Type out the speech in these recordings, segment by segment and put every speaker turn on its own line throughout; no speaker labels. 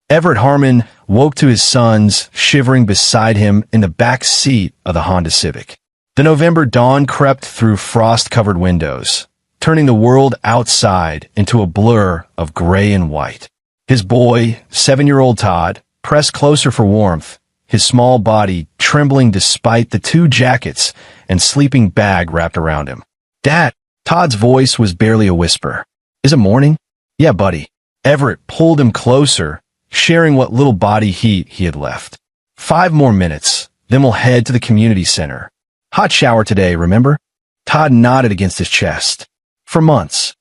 Everett Harmon woke to his sons shivering beside him in the back seat of the Honda Civic. The November dawn crept through frost-covered windows, turning the world outside into a blur of gray and white. His boy, 7-year-old Todd, pressed closer for warmth, his small body trembling despite the 2 jackets and sleeping bag wrapped around him. "Dad," Todd's voice was barely a whisper. "Is it morning?" "Yeah, buddy." Everett pulled him closer, sharing what little body heat he had left. "5 more minutes, then we'll head to the community center. Hot shower today, remember?" Todd nodded against his chest. For months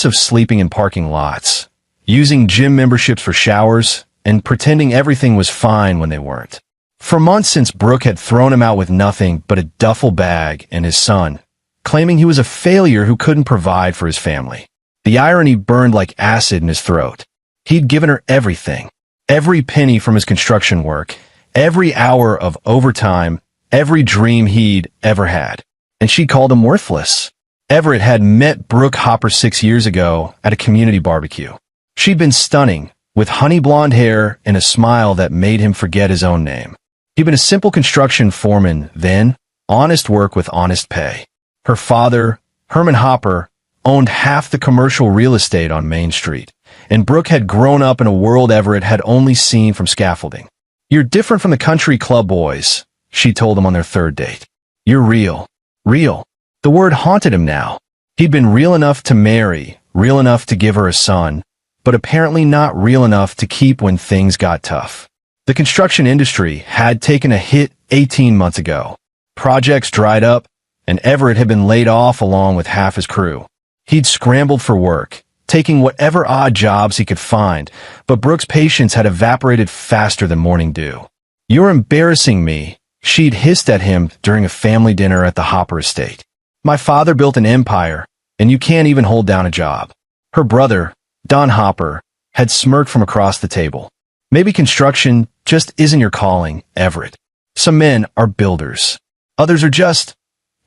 of sleeping in parking lots, using gym memberships for showers, and pretending everything was fine when they weren't. For months since Brooke had thrown him out with nothing but a duffel bag and his son, claiming he was a failure who couldn't provide for his family. The irony burned like acid in his throat. He'd given her everything, every penny from his construction work, every hour of overtime, every dream he'd ever had. And she called him worthless. Everett had met Brooke Hopper 6 years ago at a community barbecue. She'd been stunning, with honey blonde hair and a smile that made him forget his own name. He'd been a simple construction foreman then, honest work with honest pay. Her father, Herman Hopper, owned half the commercial real estate on Main Street, and Brooke had grown up in a world Everett had only seen from scaffolding. "You're different from the country club boys," she told him on their 3rd date. "You're real. Real." The word haunted him now. He'd been real enough to marry, real enough to give her a son, but apparently not real enough to keep when things got tough. The construction industry had taken a hit 18 months ago. Projects dried up, and Everett had been laid off along with half his crew. He'd scrambled for work, taking whatever odd jobs he could find, but Brooke's patience had evaporated faster than morning dew. "You're embarrassing me," she'd hissed at him during a family dinner at the Hopper estate. "My father built an empire, and you can't even hold down a job." Her brother, Don Hopper, had smirked from across the table. "Maybe construction just isn't your calling, Everett. Some men are builders. Others are just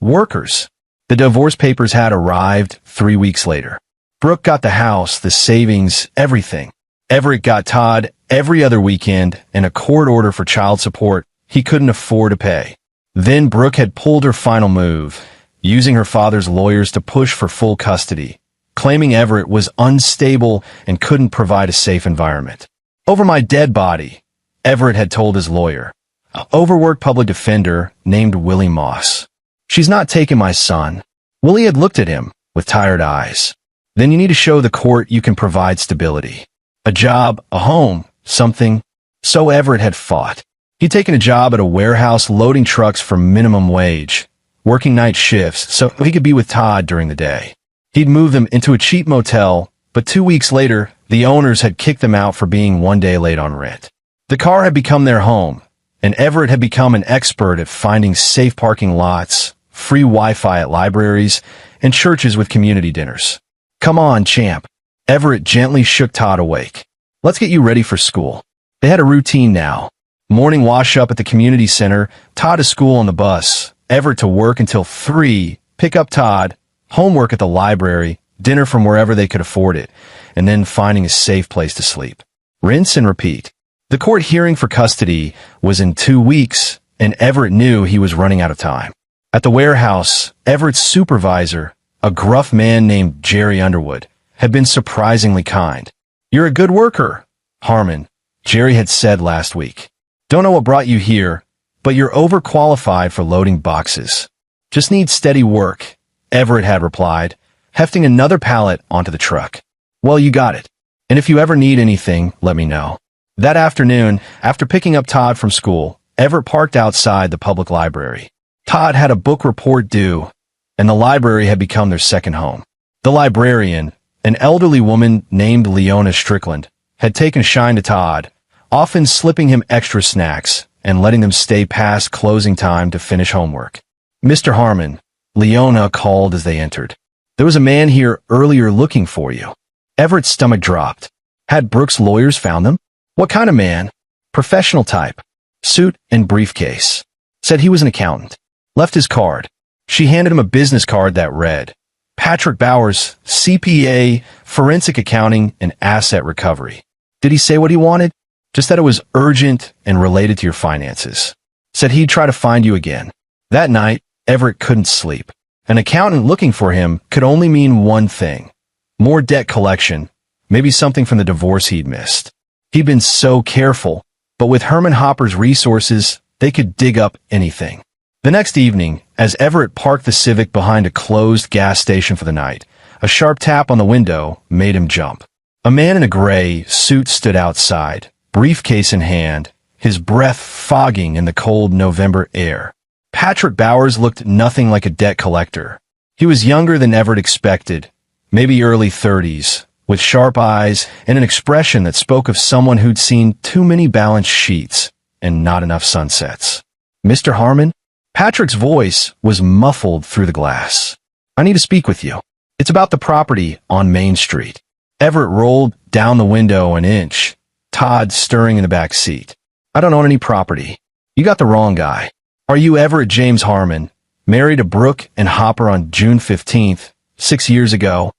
workers." The divorce papers had arrived 3 weeks later. Brooke got the house, the savings, everything. Everett got Todd every other weekend and a court order for child support he couldn't afford to pay. Then Brooke had pulled her final move, using her father's lawyers to push for full custody, claiming Everett was unstable and couldn't provide a safe environment. "Over my dead body," Everett had told his lawyer, an overworked public defender named Willie Moss. "She's not taking my son." Willie had looked at him with tired eyes. "Then you need to show the court you can provide stability. A job, a home, something." So Everett had fought. He'd taken a job at a warehouse loading trucks for minimum wage, working night shifts so he could be with Todd during the day. He'd moved them into a cheap motel, but 2 weeks later, the owners had kicked them out for being 1 day late on rent. The car had become their home, and Everett had become an expert at finding safe parking lots, free Wi-Fi at libraries, and churches with community dinners. "Come on, champ." Everett gently shook Todd awake. "Let's get you ready for school." They had a routine now. Morning wash-up at the community center, Todd to school on the bus, Everett to work until 3, pick up Todd, homework at the library, dinner from wherever they could afford it, and then finding a safe place to sleep. Rinse and repeat. The court hearing for custody was in 2 weeks, and Everett knew he was running out of time. At the warehouse, Everett's supervisor, a gruff man named Jerry Underwood, had been surprisingly kind. "You're a good worker, Harmon," Jerry had said last week. "Don't know what brought you here, but you're overqualified for loading boxes. Just need steady work," Everett had replied, hefting another pallet onto the truck. "Well, you got it. And if you ever need anything, let me know." That afternoon, after picking up Todd from school, Everett parked outside the public library. Todd had a book report due, and the library had become their second home. The librarian, an elderly woman named Leona Strickland, had taken a shine to Todd, often slipping him extra snacks and letting them stay past closing time to finish homework. "Mr. Harmon," Leona called as they entered. "There was a man here earlier looking for you." Everett's stomach dropped. Had Brooke's lawyers found them? "What kind of man?" "Professional type. Suit and briefcase. Said he was an accountant. Left his card." She handed him a business card that read, "Patrick Bowers, CPA, Forensic Accounting and Asset Recovery." Did he say what he wanted? Just that it was urgent and related to your finances. Said he'd try to find you again. That night, Everett couldn't sleep. An accountant looking for him could only mean one thing. More debt collection, maybe something from the divorce he'd missed. He'd been so careful, but with Herman Hopper's resources, they could dig up anything. The next evening, as Everett parked the Civic behind a closed gas station for the night, a sharp tap on the window made him jump. A man in a gray suit stood outside, briefcase in hand, his breath fogging in the cold November air. Patrick Bowers looked nothing like a debt collector. He was younger than Everett expected, maybe early 30s, with sharp eyes and an expression that spoke of someone who'd seen too many balance sheets and not enough sunsets. "Mr. Harmon?" Patrick's voice was muffled through the glass. "I need to speak with you. It's about the property on Main Street." Everett rolled down the window an inch, Todd stirring in the back seat. "I don't own any property. You got the wrong guy. Are you Everett James Harmon, married to Brooke and Hopper on June 15th, 6 years ago?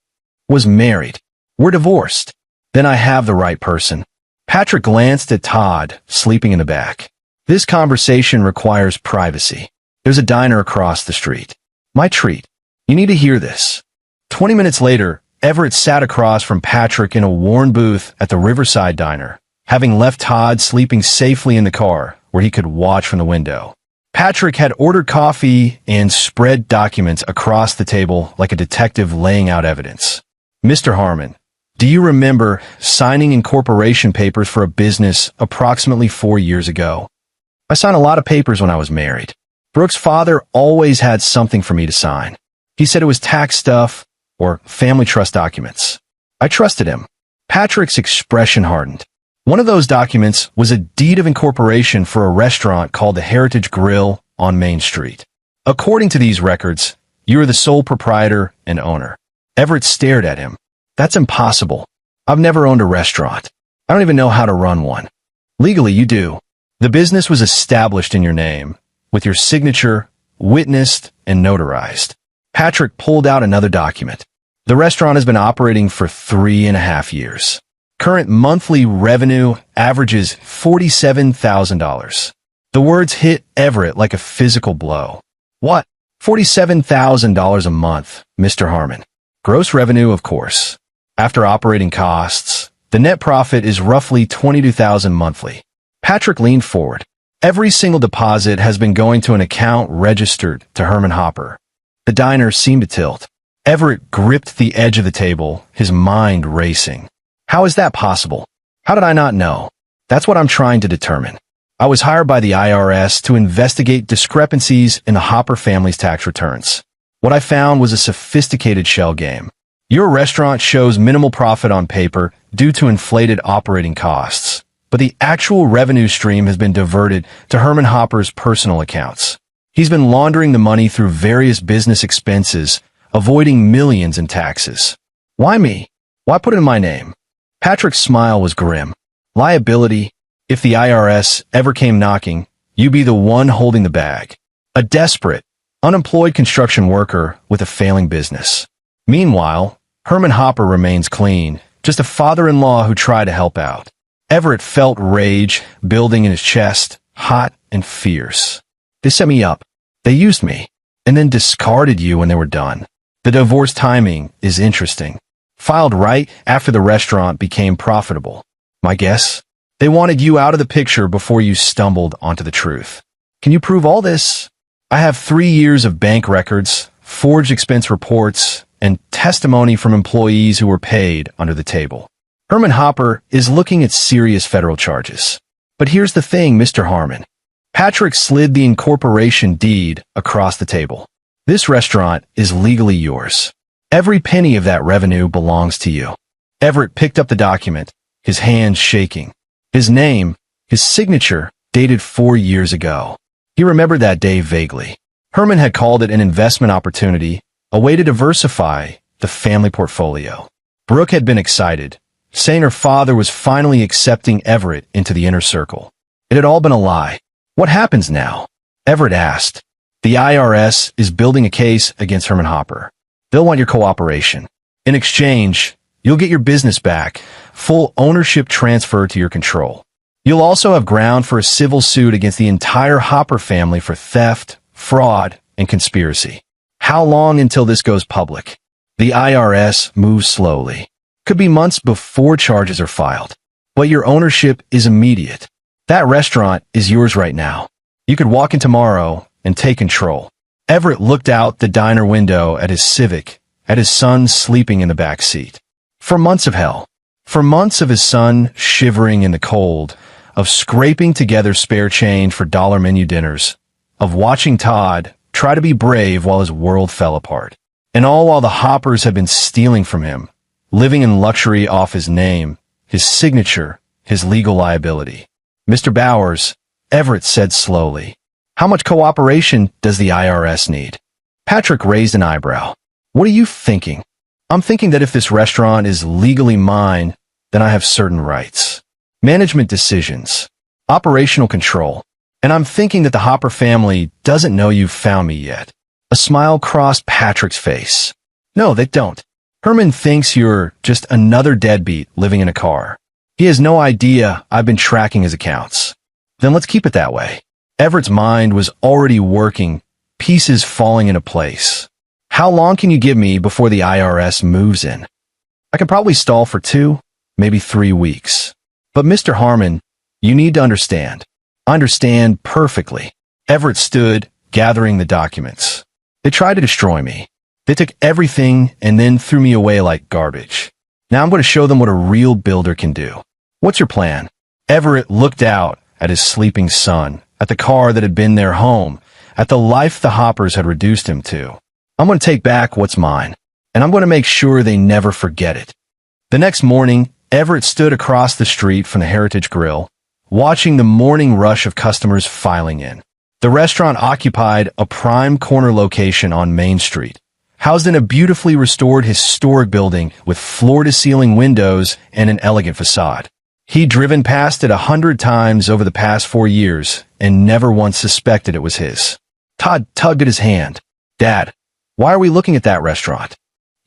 Was married. We're divorced. Then I have the right person." Patrick glanced at Todd, sleeping in the back. "This conversation requires privacy. There's a diner across the street. My treat. You need to hear this." 20 minutes later, Everett sat across from Patrick in a worn booth at the Riverside Diner, having left Todd sleeping safely in the car where he could watch from the window. Patrick had ordered coffee and spread documents across the table like a detective laying out evidence. "Mr. Harmon, do you remember signing incorporation papers for a business approximately 4 years ago?" "I signed a lot of papers when I was married. Brooke's father always had something for me to sign. He said it was tax stuff or family trust documents. I trusted him." Patrick's expression hardened. One of those documents was a deed of incorporation for a restaurant called the Heritage Grill on Main Street. "According to these records, you are the sole proprietor and owner." Everett stared at him. "That's impossible. I've never owned a restaurant. I don't even know how to run one." "Legally, you do. The business was established in your name, with your signature, witnessed, and notarized." Patrick pulled out another document. "The restaurant has been operating for 3.5 years. Current monthly revenue averages $47,000. The words hit Everett like a physical blow. "What? $47,000 a month, Mr. Harmon. Gross revenue, of course. After operating costs, the net profit is roughly $22,000 monthly." Patrick leaned forward. "Every single deposit has been going to an account registered to Herman Hopper." The diner seemed to tilt. Everett gripped the edge of the table, his mind racing. "How is that possible? How did I not know? That's what I'm trying to determine. I was hired by the IRS to investigate discrepancies in the Hopper family's tax returns. What I found was a sophisticated shell game. Your restaurant shows minimal profit on paper due to inflated operating costs, but the actual revenue stream has been diverted to Herman Hopper's personal accounts. He's been laundering the money through various business expenses, avoiding millions in taxes. Why me? Why put it in my name?" Patrick's smile was grim. "Liability. If the IRS ever came knocking, you'd be the one holding the bag. A desperate, unemployed construction worker with a failing business. Meanwhile, Herman Hopper remains clean, just a father-in-law who tried to help out." Everett felt rage building in his chest, hot and fierce. "They set me up. They used me, and then discarded you when they were done. The divorce timing is interesting. Filed right after the restaurant became profitable. My guess? They wanted you out of the picture before you stumbled onto the truth. Can you prove all this?" "I have 3 years of bank records, forged expense reports, and testimony from employees who were paid under the table. Herman Hopper is looking at serious federal charges. But here's the thing, Mr. Harmon." Patrick slid the incorporation deed across the table. "This restaurant is legally yours. Every penny of that revenue belongs to you." Everett picked up the document, his hands shaking. His name, his signature, dated 4 years ago. He remembered that day vaguely. Herman had called it an investment opportunity, a way to diversify the family portfolio. Brooke had been excited, saying her father was finally accepting Everett into the inner circle. It had all been a lie. "What happens now?" Everett asked. "The IRS is building a case against Herman Hopper. They'll want your cooperation. In exchange, You'll get your business back, full ownership transfer to your control. You'll also have ground for a civil suit against the entire Hopper family for theft, fraud, and conspiracy. How long until this goes public? The IRS moves slowly. Could be months before charges are filed. But your ownership is immediate. That restaurant is yours right now. You could walk in tomorrow and take control. Everett looked out the diner window at his Civic, at his son sleeping in the back seat. For months of hell. For months of his son shivering in the cold, of scraping together spare change for dollar menu dinners, of watching Todd try to be brave while his world fell apart. And all while the Hoppers had been stealing from him, living in luxury off his name, his signature, his legal liability. Mr. Bowers, Everett said slowly, how much cooperation does the IRS need? Patrick raised an eyebrow. What are you thinking? I'm thinking that if this restaurant is legally mine, then I have certain rights. Management decisions. Operational control. And I'm thinking that the Hopper family doesn't know you've found me yet. A smile crossed Patrick's face. No, they don't. Herman thinks you're just another deadbeat living in a car. He has no idea I've been tracking his accounts. Then let's keep it that way. Everett's mind was already working, pieces falling into place. How long can you give me before the IRS moves in? I can probably stall for 2, maybe 3 weeks. But Mr. Harmon, you need to understand. I understand perfectly. Everett stood, gathering the documents. They tried to destroy me. They took everything and then threw me away like garbage. Now I'm going to show them what a real builder can do. What's your plan? Everett looked out at his sleeping son, at the car that had been their home, at the life the Hoppers had reduced him to. I'm going to take back what's mine, and I'm going to make sure they never forget it. The next morning, Everett stood across the street from the Heritage Grill, watching the morning rush of customers filing in. The restaurant occupied a prime corner location on Main Street, housed in a beautifully restored historic building with floor-to-ceiling windows and an elegant facade. He'd driven past it 100 times over the past 4 years and never once suspected it was his. Todd tugged at his hand. Dad, why are we looking at that restaurant?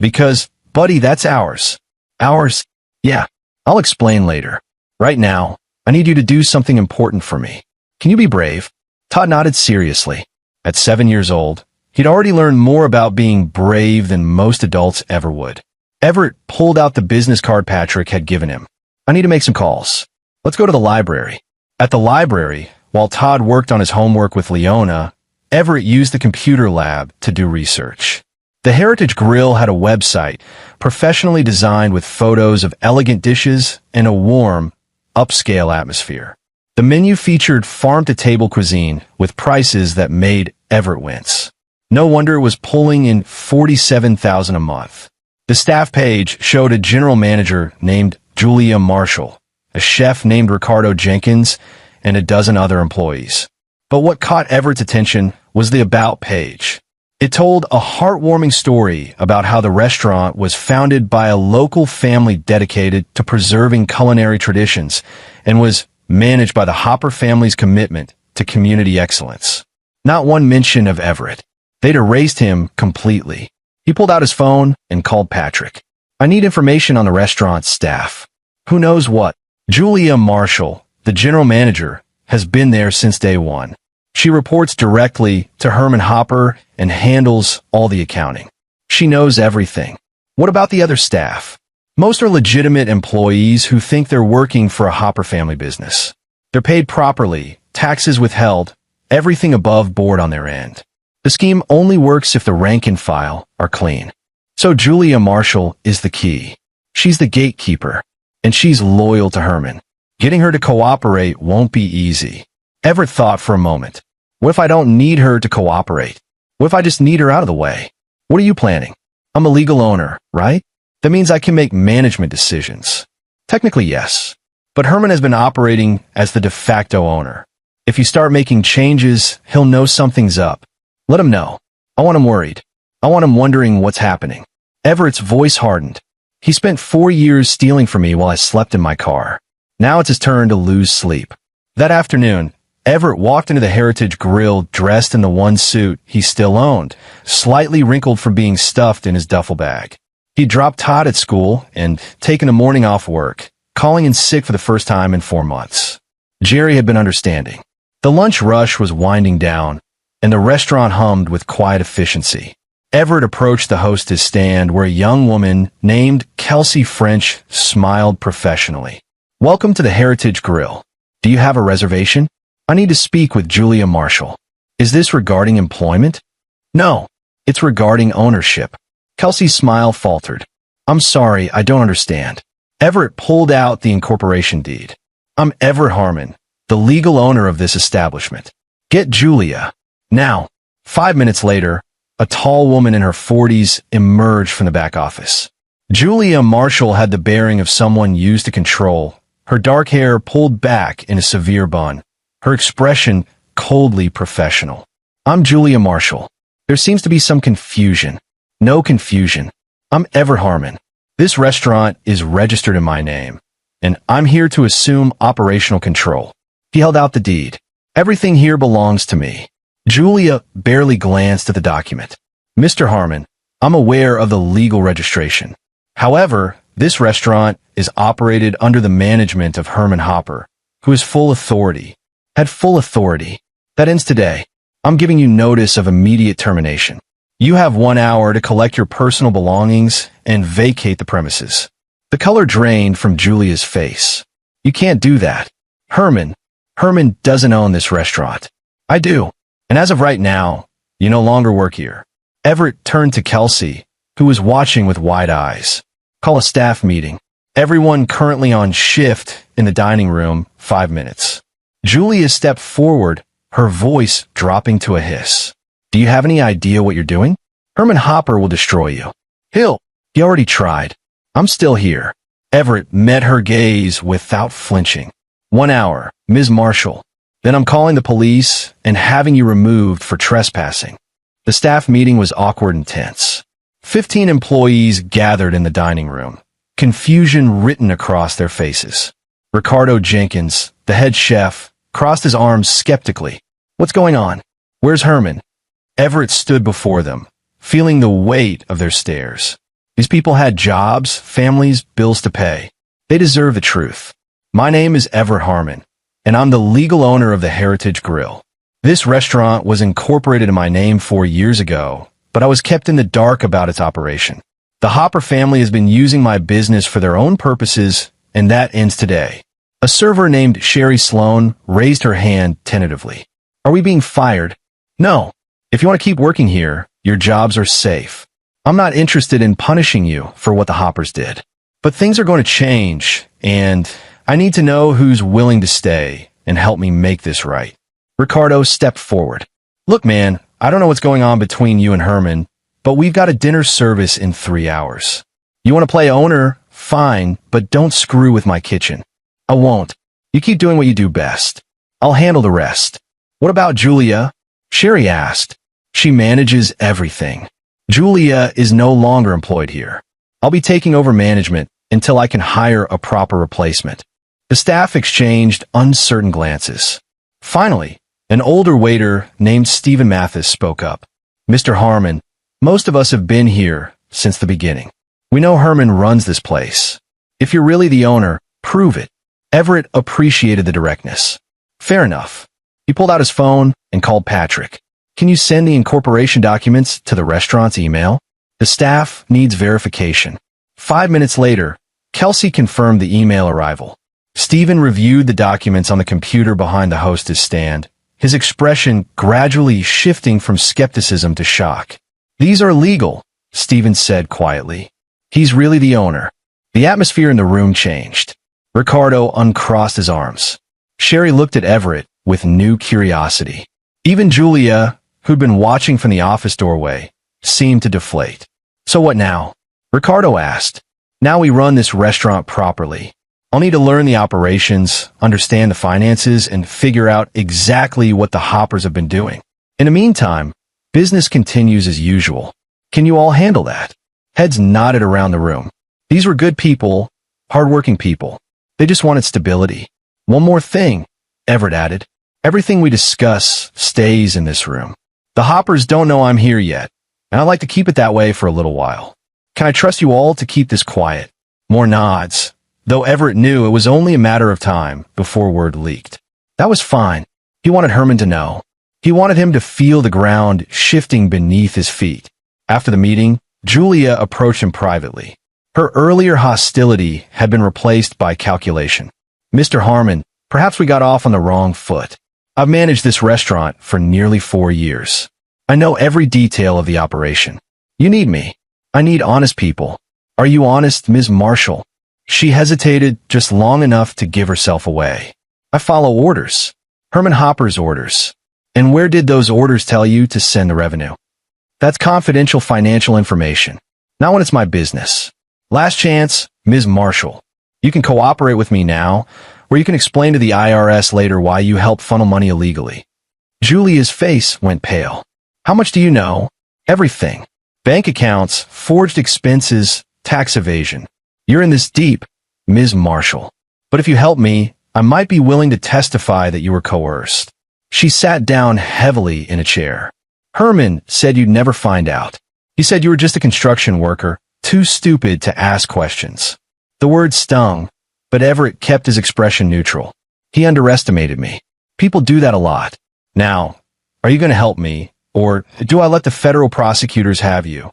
Because, buddy, that's ours. Ours? Yeah, I'll explain later. Right now, I need you to do something important for me. Can you be brave? Todd nodded seriously. At 7 years old, he'd already learned more about being brave than most adults ever would. Everett pulled out the business card Patrick had given him. I need to make some calls. Let's go to the library. At the library, while Todd worked on his homework with Leona, Everett used the computer lab to do research. The Heritage Grill had a website, professionally designed with photos of elegant dishes and a warm, upscale atmosphere. The menu featured farm-to-table cuisine with prices that made Everett wince. No wonder it was pulling in $47,000 a month. The staff page showed a general manager named Julia Marshall, a chef named Ricardo Jenkins, and a dozen other employees. But what caught Everett's attention was the About page. It told a heartwarming story about how the restaurant was founded by a local family dedicated to preserving culinary traditions and was managed by the Hopper family's commitment to community excellence. Not one mention of Everett. They'd erased him completely. He pulled out his phone and called Patrick. I need information on the restaurant's staff. Who knows what? Julia Marshall, the general manager, has been there since day one. She reports directly to Herman Hopper and handles all the accounting. She knows everything. What about the other staff? Most are legitimate employees who think they're working for a Hopper family business. They're paid properly, taxes withheld, everything above board on their end. The scheme only works if the rank and file are clean. So Julia Marshall is the key. She's the gatekeeper, and she's loyal to Herman. Getting her to cooperate won't be easy. Everett thought for a moment. What if I don't need her to cooperate? What if I just need her out of the way? What are you planning? I'm a legal owner, right? That means I can make management decisions. Technically, yes. But Herman has been operating as the de facto owner. If you start making changes, he'll know something's up. Let him know. I want him worried. I want him wondering what's happening. Everett's voice hardened. He spent 4 years stealing from me while I slept in my car. Now it's his turn to lose sleep. That afternoon, Everett walked into the Heritage Grill dressed in the one suit he still owned, slightly wrinkled from being stuffed in his duffel bag. He dropped Todd at school and taken a morning off work, calling in sick for the first time in 4 months. Jerry had been understanding. The lunch rush was winding down, and the restaurant hummed with quiet efficiency. Everett approached the hostess stand where a young woman named Kelsey French smiled professionally. "Welcome to the Heritage Grill. Do you have a reservation? I need to speak with Julia Marshall." "Is this regarding employment?" "No, it's regarding ownership." Kelsey's smile faltered. "I'm sorry, I don't understand." Everett pulled out the incorporation deed. "I'm Everett Harmon, the legal owner of this establishment. Get Julia. Now." 5 minutes later, a tall woman in her 40s emerged from the back office. Julia Marshall had the bearing of someone used to control, her dark hair pulled back in a severe bun, her expression coldly professional. "I'm Julia Marshall. There seems to be some confusion." "No confusion. I'm Everett Harmon. This restaurant is registered in my name, and I'm here to assume operational control." He held out the deed. "Everything here belongs to me." Julia barely glanced at the document. "Mr. Harmon, I'm aware of the legal registration. However, this restaurant is operated under the management of Herman Hopper, who has full authority. Had full authority. That ends today. I'm giving you notice of immediate termination. You have 1 hour to collect your personal belongings and vacate the premises." The color drained from Julia's face. "You can't do that. Herman doesn't own this restaurant." "I do. And as of right now, you no longer work here." Everett turned to Kelsey, who was watching with wide eyes. "Call a staff meeting. Everyone currently on shift in the dining room, 5 minutes." Julia stepped forward, her voice dropping to a hiss. "Do you have any idea what you're doing? Herman Hopper will destroy you." He already tried. I'm still here." Everett met her gaze without flinching. 1 hour, Ms. Marshall. Then I'm calling the police and having you removed for trespassing." The staff meeting was awkward and tense. 15 employees gathered in the dining room, confusion written across their faces. Ricardo Jenkins, the head chef, crossed his arms skeptically. "What's going on? Where's Herman?" Everett stood before them, feeling the weight of their stares. These people had jobs, families, bills to pay. They deserve the truth. "My name is Everett Harmon, and I'm the legal owner of the Heritage Grill. This restaurant was incorporated in my name 4 years ago, but I was kept in the dark about its operation. The Hopper family has been using my business for their own purposes, and that ends today." A server named Sherry Sloan raised her hand tentatively. "Are we being fired?" "No. If you want to keep working here, your jobs are safe. I'm not interested in punishing you for what the Hoppers did. But things are going to change, and I need to know who's willing to stay and help me make this right." Ricardo stepped forward. "Look, man, I don't know what's going on between you and Herman, but we've got a dinner service in 3 hours. You want to play owner? Fine, but don't screw with my kitchen." "I won't. You keep doing what you do best. I'll handle the rest." "What about Julia?" Sherry asked. "She manages everything. Julia is no longer employed here. I'll be taking over management until I can hire a proper replacement." The staff exchanged uncertain glances. Finally, an older waiter named Stephen Mathis spoke up. "Mr. Harmon, most of us have been here since the beginning. We know Herman runs this place. If you're really the owner, prove it." Everett appreciated the directness. "Fair enough." He pulled out his phone and called Patrick. "Can you send the incorporation documents to the restaurant's email? The staff needs verification." 5 minutes later, Kelsey confirmed the email arrival. Stephen reviewed the documents on the computer behind the hostess stand, his expression gradually shifting from skepticism to shock. "These are legal," Stephen said quietly. "He's really the owner." The atmosphere in the room changed. Ricardo uncrossed his arms. Sherry looked at Everett with new curiosity. Even Julia, who'd been watching from the office doorway, seemed to deflate. "So what now?" Ricardo asked. "Now we run this restaurant properly. I'll need to learn the operations, understand the finances, and figure out exactly what the Hoppers have been doing. In the meantime, business continues as usual. Can you all handle that?" Heads nodded around the room. These were good people, hardworking people. They just wanted stability. "One more thing," Everett added. "Everything we discuss stays in this room. The Hoppers don't know I'm here yet, and I'd like to keep it that way for a little while." Can I trust you all to keep this quiet? More nods, though Everett knew it was only a matter of time before word leaked. That was fine. He wanted Herman to know. He wanted him to feel the ground shifting beneath his feet. After the meeting, Julia approached him privately. Her earlier hostility had been replaced by calculation. Mr. Harmon, perhaps we got off on the wrong foot. I've managed this restaurant for nearly 4 years. I know every detail of the operation. You need me. I need honest people. Are you honest, Ms. Marshall? She hesitated just long enough to give herself away. I follow orders. Herman Hopper's orders. And where did those orders tell you to send the revenue? That's confidential financial information. Not when it's my business. Last chance, Ms. Marshall. You can cooperate with me now, or you can explain to the IRS later why you helped funnel money illegally. Julia's face went pale. How much do you know? Everything. Bank accounts, forged expenses, tax evasion. You're in this deep, Ms. Marshall. But if you help me, I might be willing to testify that you were coerced. She sat down heavily in a chair. Herman said you'd never find out. He said you were just a construction worker, too stupid to ask questions. The word stung, but Everett kept his expression neutral. He underestimated me. People do that a lot. Now, are you going to help me, or do I let the federal prosecutors have you?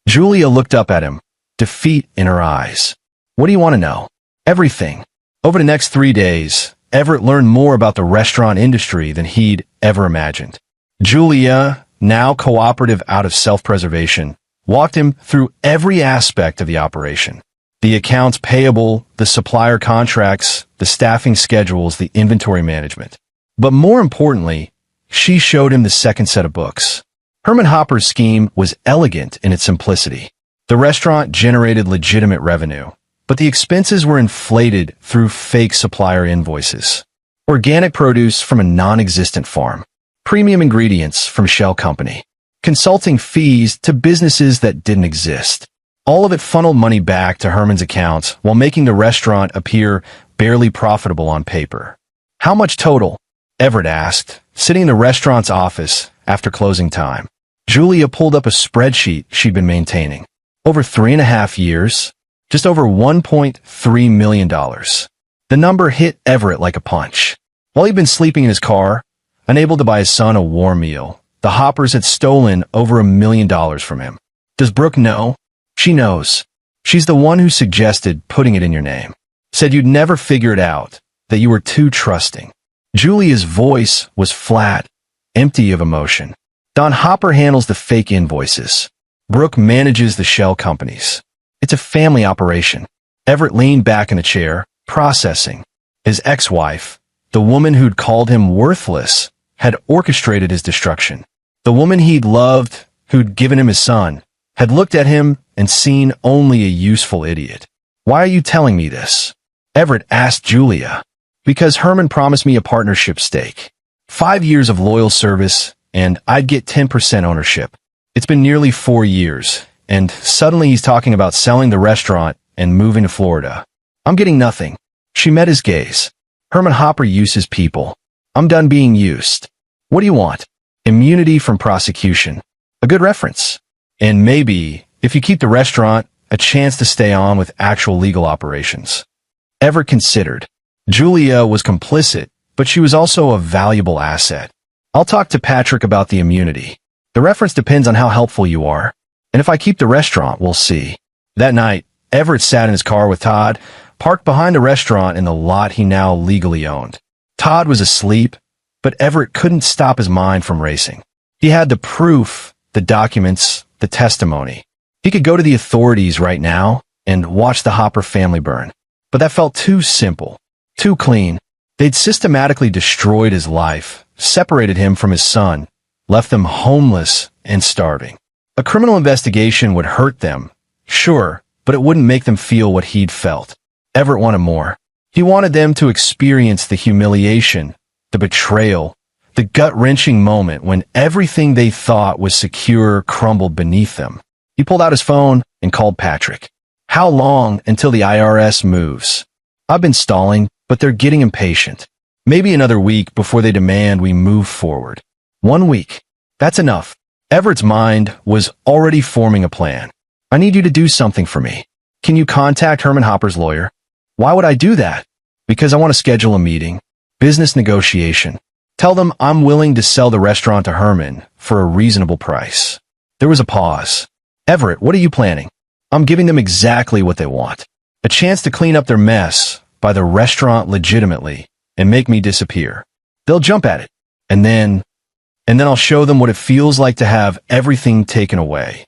Julia looked up at him, defeat in her eyes. What do you want to know? Everything. Over the next 3 days, Everett learned more about the restaurant industry than he'd ever imagined. Julia, now cooperative out of self-preservation, walked him through every aspect of the operation. The accounts payable, the supplier contracts, the staffing schedules, the inventory management. But more importantly, she showed him the second set of books. Herman Hopper's scheme was elegant in its simplicity. The restaurant generated legitimate revenue, but the expenses were inflated through fake supplier invoices. Organic produce from a non-existent farm. Premium ingredients from a shell company. Consulting fees to businesses that didn't exist. All of it funneled money back to Herman's accounts while making the restaurant appear barely profitable on paper. How much total? Everett asked, sitting in the restaurant's office after closing time. Julia pulled up a spreadsheet she'd been maintaining. Over 3.5 years, just over $1.3 million. The number hit Everett like a punch. While he'd been sleeping in his car, unable to buy his son a warm meal, the Hoppers had stolen over $1 million from him. Does Brooke know? She knows. She's the one who suggested putting it in your name. Said you'd never figure it out, that you were too trusting. Julia's voice was flat, empty of emotion. Don Hopper handles the fake invoices. Brooke manages the shell companies. It's a family operation. Everett leaned back in a chair, processing. His ex-wife, the woman who'd called him worthless, had orchestrated his destruction. The woman he'd loved, who'd given him his son, had looked at him and seen only a useful idiot. Why are you telling me this? Everett asked Julia. Because Herman promised me a partnership stake. 5 years of loyal service, and I'd get 10% ownership. It's been nearly 4 years, and suddenly he's talking about selling the restaurant and moving to Florida. I'm getting nothing. She met his gaze. Herman Hopper uses people. I'm done being used. What do you want? Immunity from prosecution. A good reference. And maybe, if you keep the restaurant, a chance to stay on with actual legal operations. Everett considered. Julia was complicit, but she was also a valuable asset. I'll talk to Patrick about the immunity. The reference depends on how helpful you are. And if I keep the restaurant, we'll see. That night, Everett sat in his car with Todd, parked behind the restaurant in the lot he now legally owned. Todd was asleep, but Everett couldn't stop his mind from racing. He had the proof, the documents, the testimony. He could go to the authorities right now and watch the Hopper family burn. But that felt too simple, too clean. They'd systematically destroyed his life, separated him from his son, left them homeless and starving. A criminal investigation would hurt them, sure, but it wouldn't make them feel what he'd felt. Everett wanted more. He wanted them to experience the humiliation, the betrayal, the gut-wrenching moment when everything they thought was secure crumbled beneath them. He pulled out his phone and called Patrick. How long until the IRS moves? I've been stalling, but they're getting impatient. Maybe another week before they demand we move forward. 1 week. That's enough. Everett's mind was already forming a plan. I need you to do something for me. Can you contact Herman Hopper's lawyer? Why would I do that? Because I want to schedule a meeting. Business negotiation. Tell them I'm willing to sell the restaurant to Herman for a reasonable price. There was a pause. Everett, what are you planning? I'm giving them exactly what they want. A chance to clean up their mess, buy the restaurant legitimately, and make me disappear. They'll jump at it. And then I'll show them what it feels like to have everything taken away.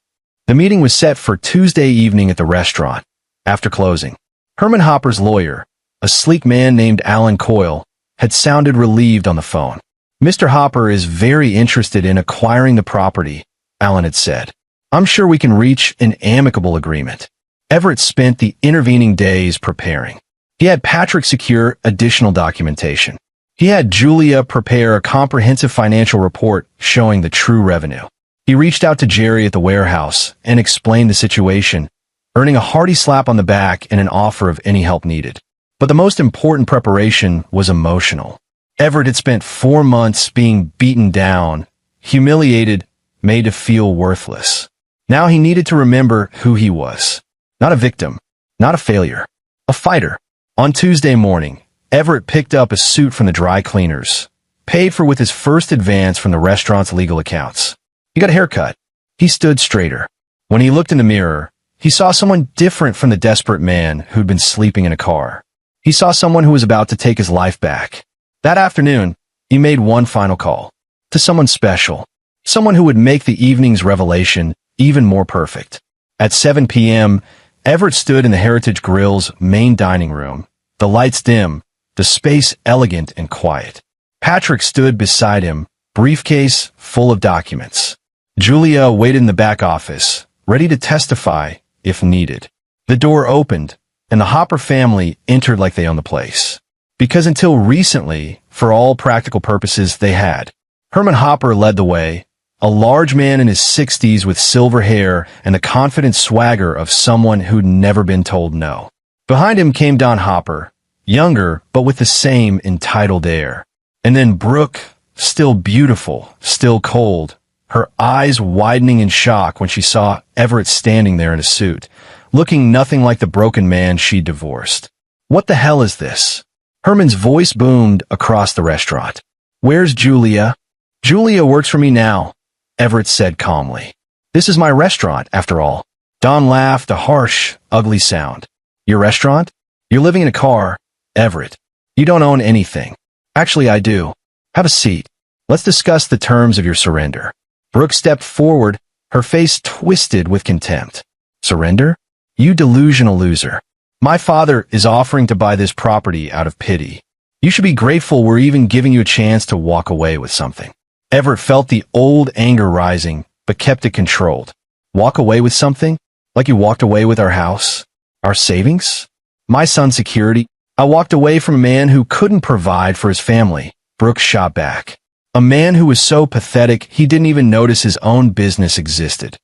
The meeting was set for Tuesday evening at the restaurant. After closing, Herman Hopper's lawyer, a sleek man named Alan Coyle, had sounded relieved on the phone. Mr. Hopper is very interested in acquiring the property, Alan had said. I'm sure we can reach an amicable agreement. Everett spent the intervening days preparing. He had Patrick secure additional documentation. He had Julia prepare a comprehensive financial report showing the true revenue. He reached out to Jerry at the warehouse and explained the situation, earning a hearty slap on the back and an offer of any help needed. But the most important preparation was emotional. Everett had spent 4 months being beaten down, humiliated, made to feel worthless. Now he needed to remember who he was. Not a victim, not a failure, a fighter. On Tuesday morning, Everett picked up a suit from the dry cleaners, paid for with his first advance from the restaurant's legal accounts. He got a haircut. He stood straighter. When he looked in the mirror, he saw someone different from the desperate man who'd been sleeping in a car. He saw someone who was about to take his life back. That afternoon, he made one final call. To someone special. Someone who would make the evening's revelation even more perfect. At 7 p.m., Everett stood in the Heritage Grill's main dining room. The lights dim, the space elegant and quiet. Patrick stood beside him, briefcase full of documents. Julia waited in the back office, ready to testify if needed. The door opened, and the Hopper family entered like they owned the place. Because until recently, for all practical purposes, they had. Herman Hopper led the way, a large man in his 60s with silver hair and the confident swagger of someone who'd never been told no. Behind him came Don Hopper, younger but with the same entitled air. And then Brooke, still beautiful, still cold, her eyes widening in shock when she saw Everett standing there in a suit, looking nothing like the broken man she'd divorced. What the hell is this? Herman's voice boomed across the restaurant. Where's Julia? Julia works for me now, Everett said calmly. This is my restaurant, after all. Don laughed, a harsh, ugly sound. Your restaurant? You're living in a car, Everett. You don't own anything. Actually, I do. Have a seat. Let's discuss the terms of your surrender. Brooke stepped forward, her face twisted with contempt. Surrender? You delusional loser. My father is offering to buy this property out of pity. You should be grateful we're even giving you a chance to walk away with something. Everett felt the old anger rising, but kept it controlled. Walk away with something? Like you walked away with our house? Our savings? My son's security? I walked away from a man who couldn't provide for his family. Brooks shot back. A man who was so pathetic he didn't even notice his own business existed.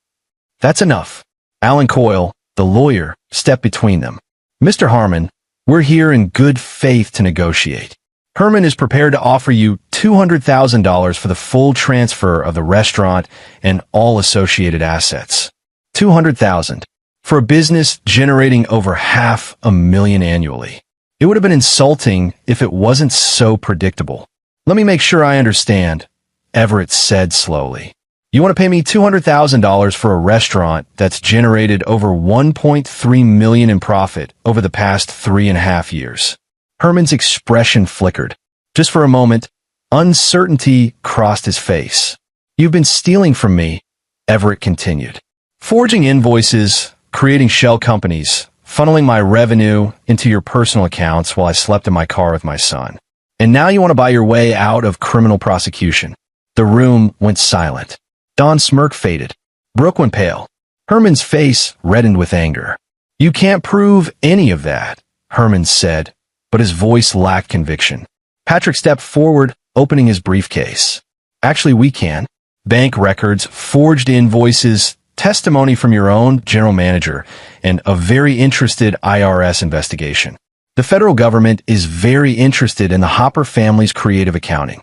That's enough. Alan Coyle, the lawyer, stepped between them. Mr. Harmon, we're here in good faith to negotiate. Herman is prepared to offer you $200,000 for the full transfer of the restaurant and all associated assets. $200,000 for a business generating over $500,000 annually. It would have been insulting if it wasn't so predictable. Let me make sure I understand, Everett said slowly. You want to pay me $200,000 for a restaurant that's generated over $1.3 million in profit over the past 3.5 years. Herman's expression flickered. Just for a moment, uncertainty crossed his face. You've been stealing from me, Everett continued. Forging invoices, creating shell companies, funneling my revenue into your personal accounts while I slept in my car with my son. And now you want to buy your way out of criminal prosecution. The room went silent. Don's smirk faded. Brooke went pale. Herman's face reddened with anger. You can't prove any of that, Herman said, but his voice lacked conviction. Patrick stepped forward, opening his briefcase. Actually, we can. Bank records, forged invoices, testimony from your own general manager, and a very interested IRS investigation. The federal government is very interested in the Hopper family's creative accounting.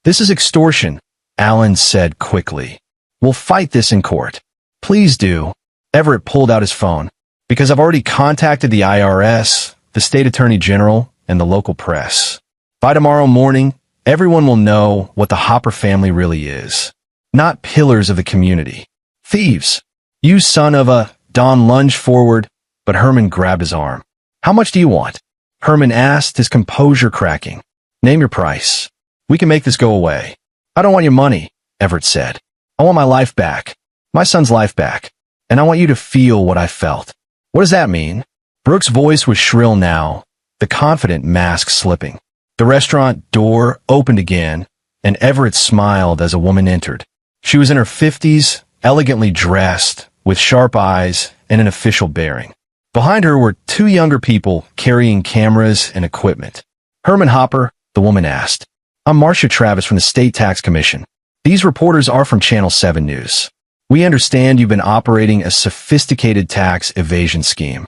This is extortion, Alan said quickly. We'll fight this in court. Please do. Everett pulled out his phone. Because I've already contacted the IRS, the state attorney general, and the local press. By tomorrow morning, everyone will know what the Hopper family really is. Not pillars of the community. Thieves. You son of a... Don lunged forward, but Herman grabbed his arm. How much do you want? Herman asked, his composure cracking. Name your price. We can make this go away. I don't want your money, Everett said. I want my life back. My son's life back. And I want you to feel what I felt. What does that mean? Brooke's voice was shrill now, the confident mask slipping. The restaurant door opened again, and Everett smiled as a woman entered. She was in her 50s, elegantly dressed, with sharp eyes and an official bearing. Behind her were two younger people carrying cameras and equipment. Herman Hopper, the woman asked. I'm Marcia Travis from the State Tax Commission. These reporters are from Channel 7 News. We understand you've been operating a sophisticated tax evasion scheme.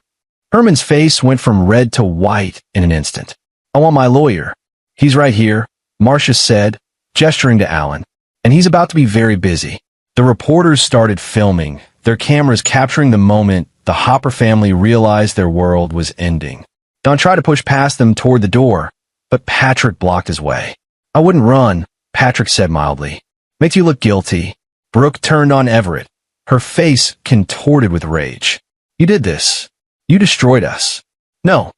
Herman's face went from red to white in an instant. I want my lawyer. He's right here, Marcia said, gesturing to Alan. And he's about to be very busy. The reporters started filming, their cameras capturing the moment the Hopper family realized their world was ending. Don tried to push past them toward the door, but Patrick blocked his way. I wouldn't run, Patrick said mildly. Makes you look guilty. Brooke turned on Everett, her face contorted with rage. You did this. You destroyed us. No,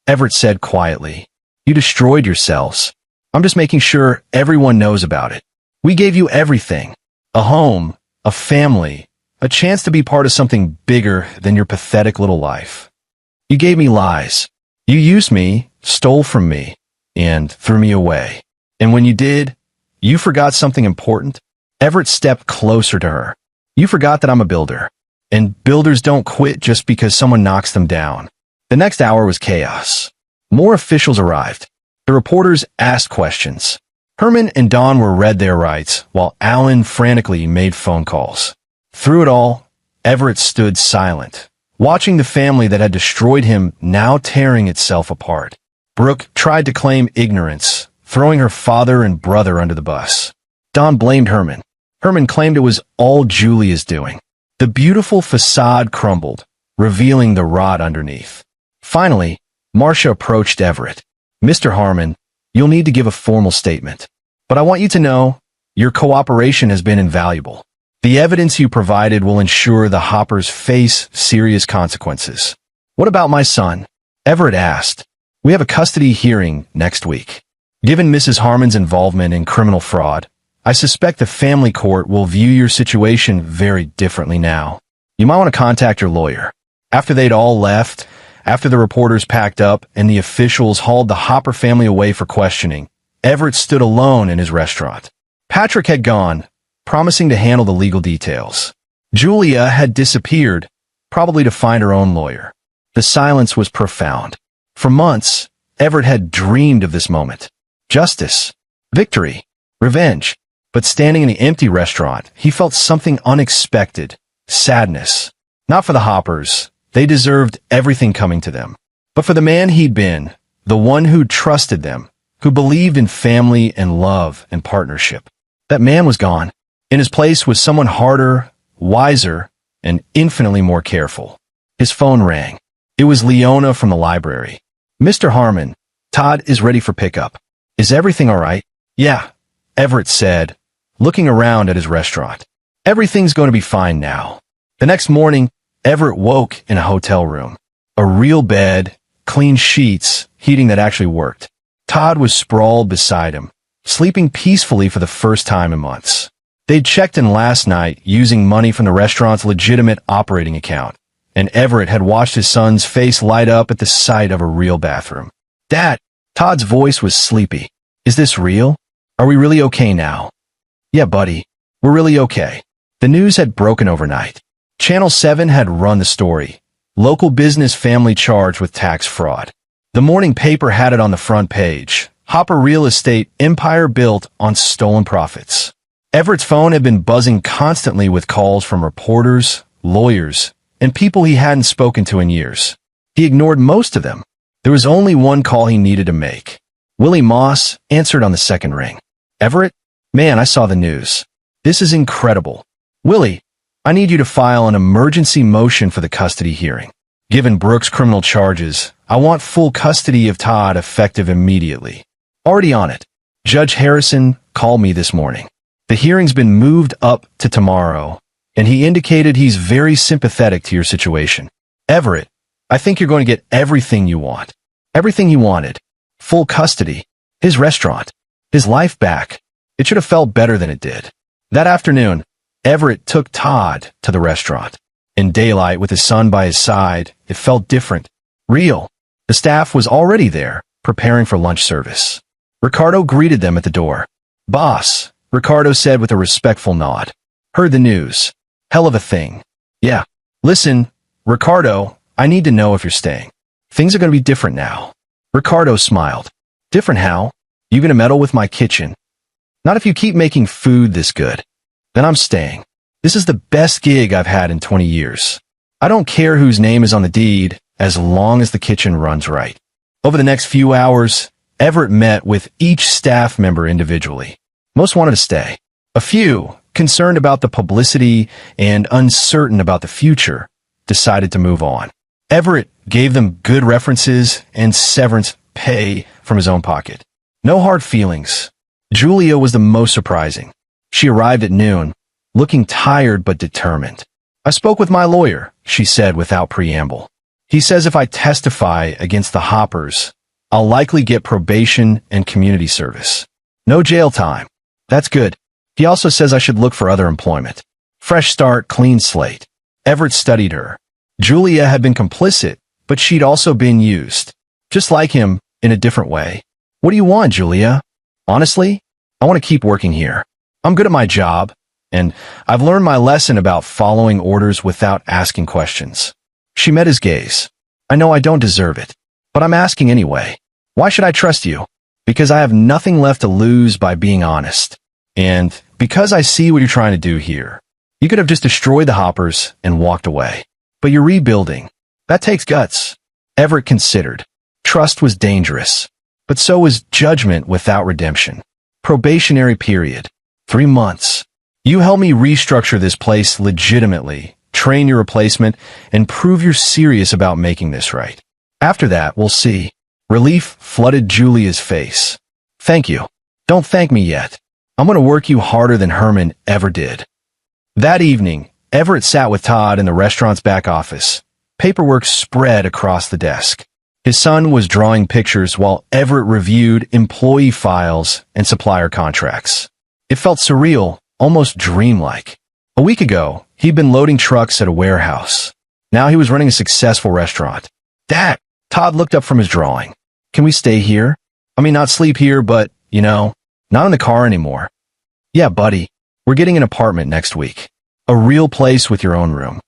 Everett said quietly. You destroyed yourselves. I'm just making sure everyone knows about it. We gave you everything. A home, a family, a chance to be part of something bigger than your pathetic little life. You gave me lies. You used me, stole from me, and threw me away. And when you did, you forgot something important. Everett stepped closer to her. You forgot that I'm a builder. And builders don't quit just because someone knocks them down. The next hour was chaos. More officials arrived. The reporters asked questions. Herman and Don were read their rights, while Alan frantically made phone calls. Through it all, Everett stood silent, watching the family that had destroyed him now tearing itself apart. Brooke tried to claim ignorance, throwing her father and brother under the bus. Don blamed Herman. Herman claimed it was all Julia's doing. The beautiful facade crumbled, revealing the rot underneath. Finally, Marcia approached Everett. Mr. Harmon, you'll need to give a formal statement. But I want you to know, your cooperation has been invaluable. The evidence you provided will ensure the Hoppers face serious consequences. What about my son? Everett asked. We have a custody hearing next week. Given Mrs. Harmon's involvement in criminal fraud, I suspect the family court will view your situation very differently now. You might want to contact your lawyer. After they'd all left, after the reporters packed up and the officials hauled the Hopper family away for questioning, Everett stood alone in his restaurant. Patrick had gone, promising to handle the legal details. Julia had disappeared, probably to find her own lawyer. The silence was profound. For months, Everett had dreamed of this moment. Justice. Victory. Revenge. But standing in the empty restaurant, he felt something unexpected. Sadness. Not for the Hoppers. They deserved everything coming to them. But for the man he'd been, the one who trusted them, who believed in family and love and partnership. That man was gone. In his place was someone harder, wiser, and infinitely more careful. His phone rang. It was Leona from the library. Mr. Harmon, Todd is ready for pickup. Is everything all right? Yeah, Everett said, looking around at his restaurant. Everything's going to be fine now. The next morning, Everett woke in a hotel room. A real bed, clean sheets, heating that actually worked. Todd was sprawled beside him, sleeping peacefully for the first time in months. They'd checked in last night using money from the restaurant's legitimate operating account, and Everett had watched his son's face light up at the sight of a real bathroom. Dad! Todd's voice was sleepy. Is this real? Are we really okay now? Yeah, buddy. We're really okay. The news had broken overnight. Channel 7 had run the story. Local business family charged with tax fraud. The morning paper had it on the front page. Hopper real estate empire built on stolen profits. Everett's phone had been buzzing constantly with calls from reporters, lawyers, and people he hadn't spoken to in years. He ignored most of them. There was only one call he needed to make. Willie Moss answered on the second ring. Everett? Man, I saw the news. This is incredible. Willie, I need you to file an emergency motion for the custody hearing. Given Brooke's criminal charges, I want full custody of Todd effective immediately. Already on it. Judge Harrison called me this morning. The hearing's been moved up to tomorrow, and he indicated he's very sympathetic to your situation. Everett, I think you're going to get everything you want. Everything he wanted. Full custody. His restaurant. His life back. It should have felt better than it did. That afternoon, Everett took Todd to the restaurant. In daylight, with his son by his side, it felt different. Real. The staff was already there, preparing for lunch service. Ricardo greeted them at the door. "Boss," Ricardo said with a respectful nod. "Heard the news. Hell of a thing." "Yeah. Listen, Ricardo, I need to know if you're staying. Things are going to be different now." Ricardo smiled. "Different how? You going to meddle with my kitchen?" "Not if you keep making food this good. Then I'm staying. This is the best gig I've had in 20 years. I don't care whose name is on the deed, as long as the kitchen runs right." Over the next few hours, Everett met with each staff member individually. Most wanted to stay. A few, concerned about the publicity and uncertain about the future, decided to move on. Everett gave them good references and severance pay from his own pocket. No hard feelings. Julia was the most surprising. She arrived at noon, looking tired but determined. "I spoke with my lawyer," she said without preamble. "He says if I testify against the Hoppers, I'll likely get probation and community service. No jail time. That's good. He also says I should look for other employment. Fresh start, clean slate." Everett studied her. Julia had been complicit, but she'd also been used. Just like him, in a different way. "What do you want, Julia?" "Honestly, I want to keep working here. I'm good at my job, and I've learned my lesson about following orders without asking questions." She met his gaze. "I know I don't deserve it, but I'm asking anyway. Why should I trust you? Because I have nothing left to lose by being honest. And because I see what you're trying to do here. You could have just destroyed the Hoppers and walked away. But you're rebuilding. That takes guts." Everett considered. Trust was dangerous, but so was judgment without redemption. Probationary period. 3 months. You help me restructure this place legitimately, train your replacement, and prove you're serious about making this right. After that, we'll see. Relief flooded Julia's face. "Thank you. Don't thank me yet. I'm going to work you harder than Herman ever did." That evening, Everett sat with Todd in the restaurant's back office. Paperwork spread across the desk. His son was drawing pictures while Everett reviewed employee files and supplier contracts. It felt surreal, almost dreamlike. A week ago, he'd been loading trucks at a warehouse. Now he was running a successful restaurant. "Dad," Todd looked up from his drawing. "Can we stay here? I mean, not sleep here, but, not in the car anymore." "Yeah, buddy. We're getting an apartment next week. A real place with your own room."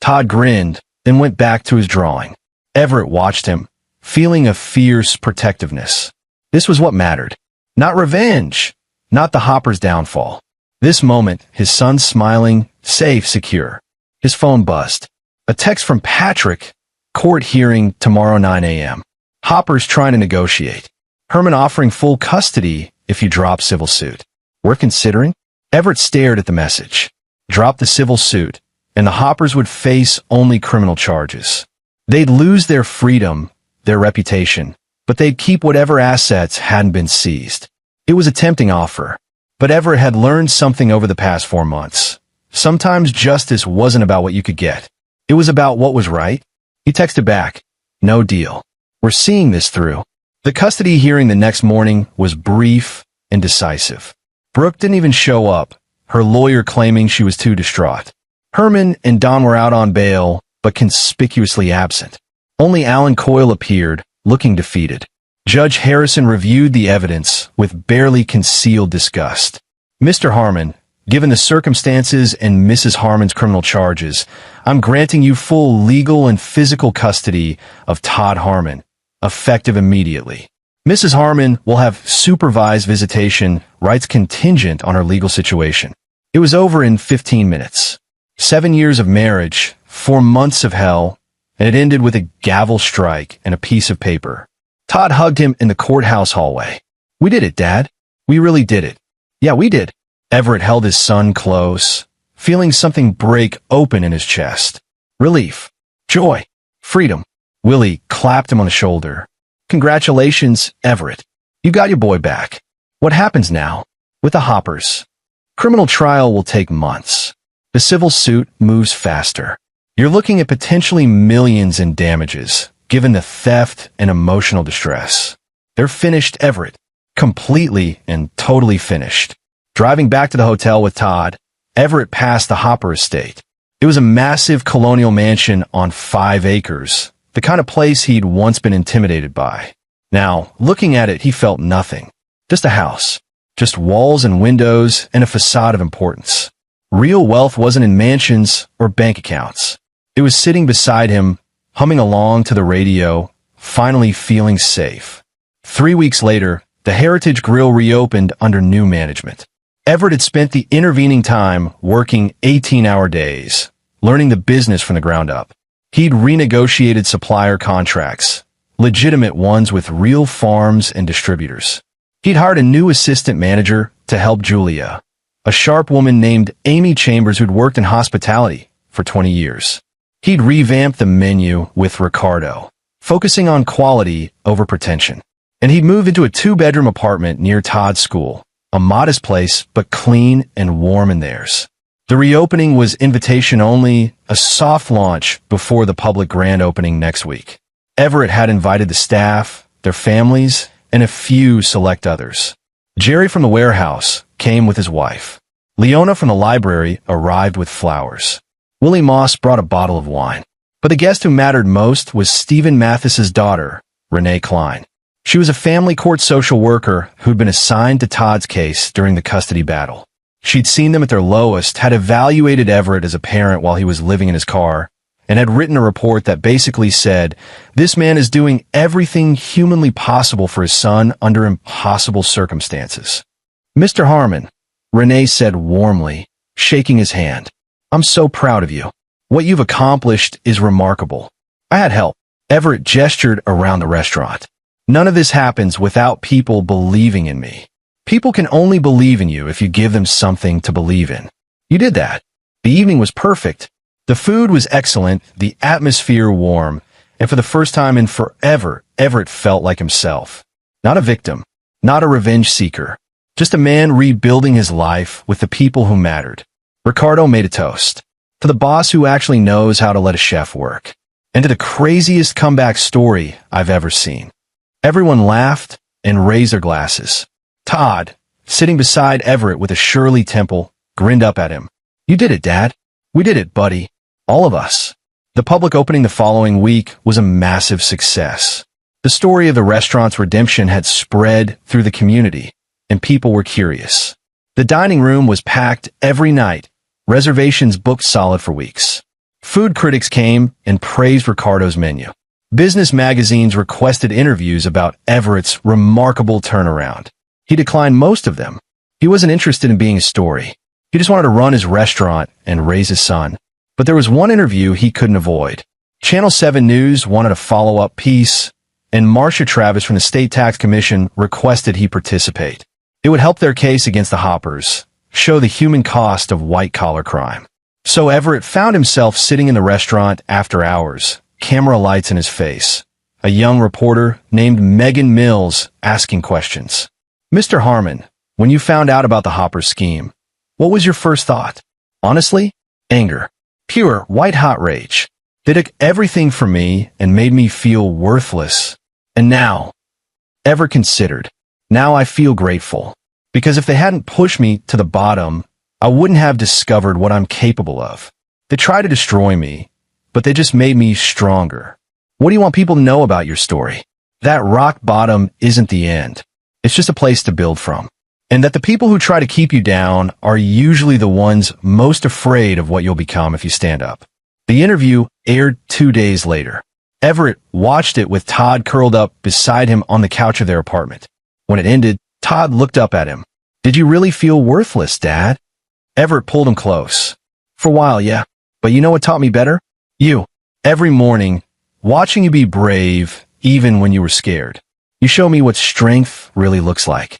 Todd grinned, then went back to his drawing. Everett watched him, feeling a fierce protectiveness. This was what mattered. Not revenge. Not the Hopper's downfall. This moment, his son smiling, safe, secure. His phone buzzed. A text from Patrick. "Court hearing tomorrow 9 a.m. Hopper's trying to negotiate. Herman offering full custody if you drop civil suit. We're considering." Everett stared at the message. Drop the civil suit, and the Hoppers would face only criminal charges. They'd lose their freedom, their reputation, but they'd keep whatever assets hadn't been seized. It was a tempting offer, but Everett had learned something over the past 4 months. Sometimes justice wasn't about what you could get. It was about what was right. He texted back, "No deal. We're seeing this through." The custody hearing the next morning was brief and decisive. Brooke didn't even show up, her lawyer claiming she was too distraught. Herman and Don were out on bail, but conspicuously absent. Only Alan Coyle appeared, looking defeated. Judge Harrison reviewed the evidence with barely concealed disgust. "Mr. Harmon, given the circumstances and Mrs. Harmon's criminal charges, I'm granting you full legal and physical custody of Todd Harmon, effective immediately. Mrs. Harmon will have supervised visitation, rights contingent on her legal situation." It was over in 15 minutes. 7 years of marriage, 4 months of hell, and it ended with a gavel strike and a piece of paper. Todd hugged him in the courthouse hallway. "We did it, Dad. We really did it." "Yeah, we did." Everett held his son close, feeling something break open in his chest. Relief. Joy. Freedom. Willie clapped him on the shoulder. Congratulations, Everett. You got your boy back. What happens now? With the Hoppers. Criminal trial will take months. The civil suit moves faster. You're looking at potentially millions in damages, given the theft and emotional distress. They're finished, Everett. Completely and totally finished. Driving back to the hotel with Todd, Everett passed the Hopper estate. It was a massive colonial mansion on 5 acres, the kind of place he'd once been intimidated by. Now, looking at it, he felt nothing. Just a house. Just walls and windows and a facade of importance. Real wealth wasn't in mansions or bank accounts. It was sitting beside him, humming along to the radio, finally feeling safe. 3 weeks later, the Heritage Grill reopened under new management. Everett had spent the intervening time working 18-hour days, learning the business from the ground up. He'd renegotiated supplier contracts, legitimate ones with real farms and distributors. He'd hired a new assistant manager to help Julia, a sharp woman named Amy Chambers who'd worked in hospitality for 20 years. He'd revamped the menu with Ricardo, focusing on quality over pretension. And he'd moved into a 2-bedroom apartment near Todd's school, a modest place but clean and warm in theirs. The reopening was invitation only, a soft launch before the public grand opening next week. Everett had invited the staff, their families, and a few select others. Jerry from the warehouse came with his wife. Leona from the library arrived with flowers. Willie Moss brought a bottle of wine. But the guest who mattered most was Stephen Mathis's daughter, Renee Klein. She was a family court social worker who'd been assigned to Todd's case during the custody battle. She'd seen them at their lowest, had evaluated Everett as a parent while he was living in his car, and had written a report that basically said, "This man is doing everything humanly possible for his son under impossible circumstances." "Mr. Harmon," Renee said warmly, shaking his hand, "I'm so proud of you. What you've accomplished is remarkable. I had help." Everett gestured around the restaurant. "None of this happens without people believing in me. People can only believe in you if you give them something to believe in. You did that. The evening was perfect. The food was excellent, the atmosphere warm, and for the first time in forever, Everett felt like himself. Not a victim, not a revenge seeker, just a man rebuilding his life with the people who mattered." Ricardo made a toast. "To the boss who actually knows how to let a chef work. And to the craziest comeback story I've ever seen." Everyone laughed and raised their glasses. Todd, sitting beside Everett with a Shirley Temple, grinned up at him. "You did it, Dad. We did it, buddy. All of us." The public opening the following week was a massive success. The story of the restaurant's redemption had spread through the community, and people were curious. The dining room was packed every night, reservations booked solid for weeks. Food critics came and praised Ricardo's menu. Business magazines requested interviews about Everett's remarkable turnaround. He declined most of them. He wasn't interested in being a story. He just wanted to run his restaurant and raise his son. But there was one interview he couldn't avoid. Channel 7 News wanted a follow-up piece, and Marcia Travis from the State Tax Commission requested he participate. It would help their case against the Hoppers, show the human cost of white-collar crime. So Everett found himself sitting in the restaurant after hours, camera lights in his face. A young reporter named Megan Mills asking questions. "Mr. Harmon, when you found out about the Hopper scheme, what was your first thought?" "Honestly, anger. Pure, white-hot rage. They took everything from me and made me feel worthless. And now," Everett considered, "now I feel grateful. Because if they hadn't pushed me to the bottom, I wouldn't have discovered what I'm capable of. They tried to destroy me, but they just made me stronger. What do you want people to know about your story? That rock bottom isn't the end. It's just a place to build from. And that the people who try to keep you down are usually the ones most afraid of what you'll become if you stand up." The interview aired 2 days later. Everett watched it with Todd curled up beside him on the couch of their apartment. When it ended, Todd looked up at him. "Did you really feel worthless, Dad?" Everett pulled him close. "For a while, yeah. But you know what taught me better? You. Every morning, watching you be brave, even when you were scared. You show me what strength really looks like.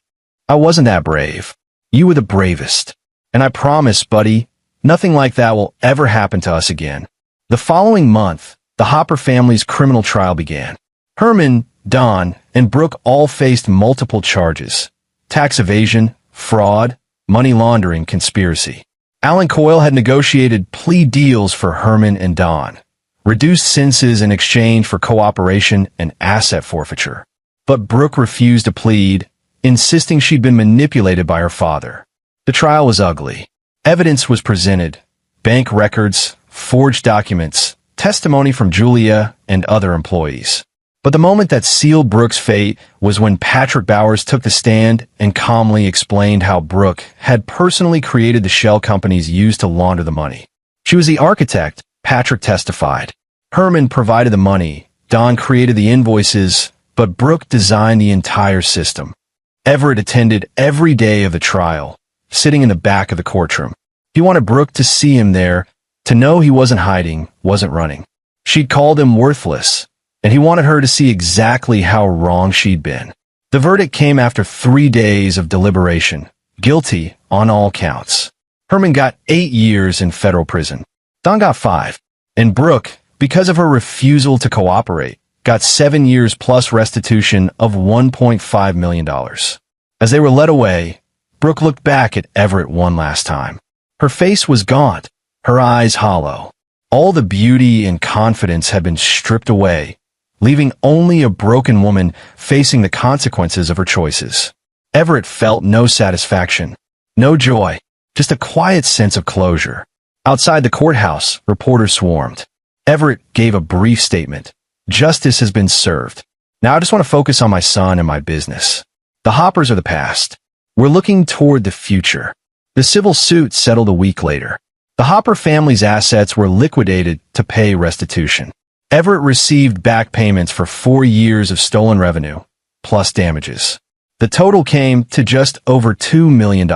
I wasn't that brave. You were the bravest. And I promise, buddy, Nothing like that will ever happen to us again. The following month, the Hopper family's criminal trial began. Herman, Don, and Brooke all faced multiple charges: tax evasion, fraud, money laundering, conspiracy. Alan Coyle had negotiated plea deals for Herman and Don, reduced sentences in exchange for cooperation and asset forfeiture. But Brooke refused to plead, insisting she'd been manipulated by her father. The trial was ugly. Evidence was presented: bank records, forged documents, testimony from Julia and other employees. But the moment that sealed Brooke's fate was when Patrick Bowers took the stand and calmly explained how Brooke had personally created the shell companies used to launder the money. She was the architect, Patrick testified. Herman provided the money, Don created the invoices, but Brooke designed the entire system. Everett attended every day of the trial, sitting in the back of the courtroom. He wanted Brooke to see him there, to know he wasn't hiding, wasn't running. She'd called him worthless, and he wanted her to see exactly how wrong she'd been. The verdict came after 3 days of deliberation: guilty on all counts. Herman got 8 years in federal prison. Don got 5. And Brooke, because of her refusal to cooperate, got 7 years plus restitution of $1.5 million. As they were led away, Brooke looked back at Everett one last time. Her face was gaunt, her eyes hollow. All the beauty and confidence had been stripped away, leaving only a broken woman facing the consequences of her choices. Everett felt no satisfaction, no joy, just a quiet sense of closure. Outside the courthouse, reporters swarmed. Everett gave a brief statement: "Justice has been served. Now I just want to focus on my son and my business. The Hoppers are the past. We're looking toward the future." The civil suit settled a week later. The Hopper family's assets were liquidated to pay restitution. Everett received back payments for 4 years of stolen revenue, plus damages. The total came to just over $2 million.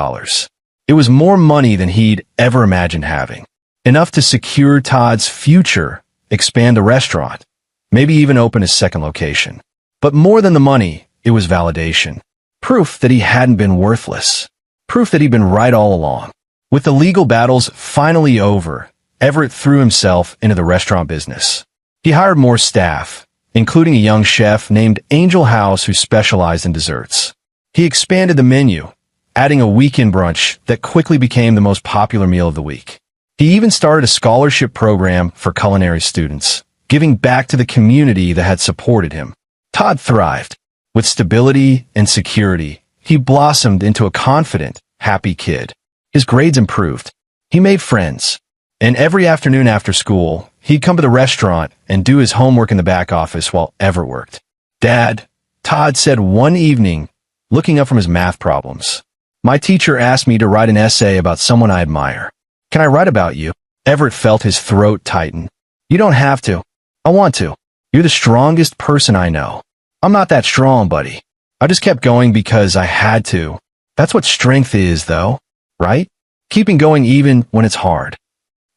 It was more money than he'd ever imagined having. Enough to secure Todd's future, expand the restaurant, maybe even open a second location. But more than the money, it was validation. Proof that he hadn't been worthless. Proof that he'd been right all along. With the legal battles finally over, Everett threw himself into the restaurant business. He hired more staff, including a young chef named Angel House who specialized in desserts. He expanded the menu, adding a weekend brunch that quickly became the most popular meal of the week. He even started a scholarship program for culinary students, giving back to the community that had supported him. Todd thrived. With stability and security, he blossomed into a confident, happy kid. His grades improved. He made friends. And every afternoon after school, he'd come to the restaurant and do his homework in the back office while Everett worked. "Dad," Todd said one evening, looking up from his math problems, "my teacher asked me to write an essay about someone I admire. Can I write about you?" Everett felt his throat tighten. "You don't have to. I want to. You're the strongest person I know." "I'm not that strong, buddy. I just kept going because I had to. That's what strength is, though, right? Keeping going even when it's hard."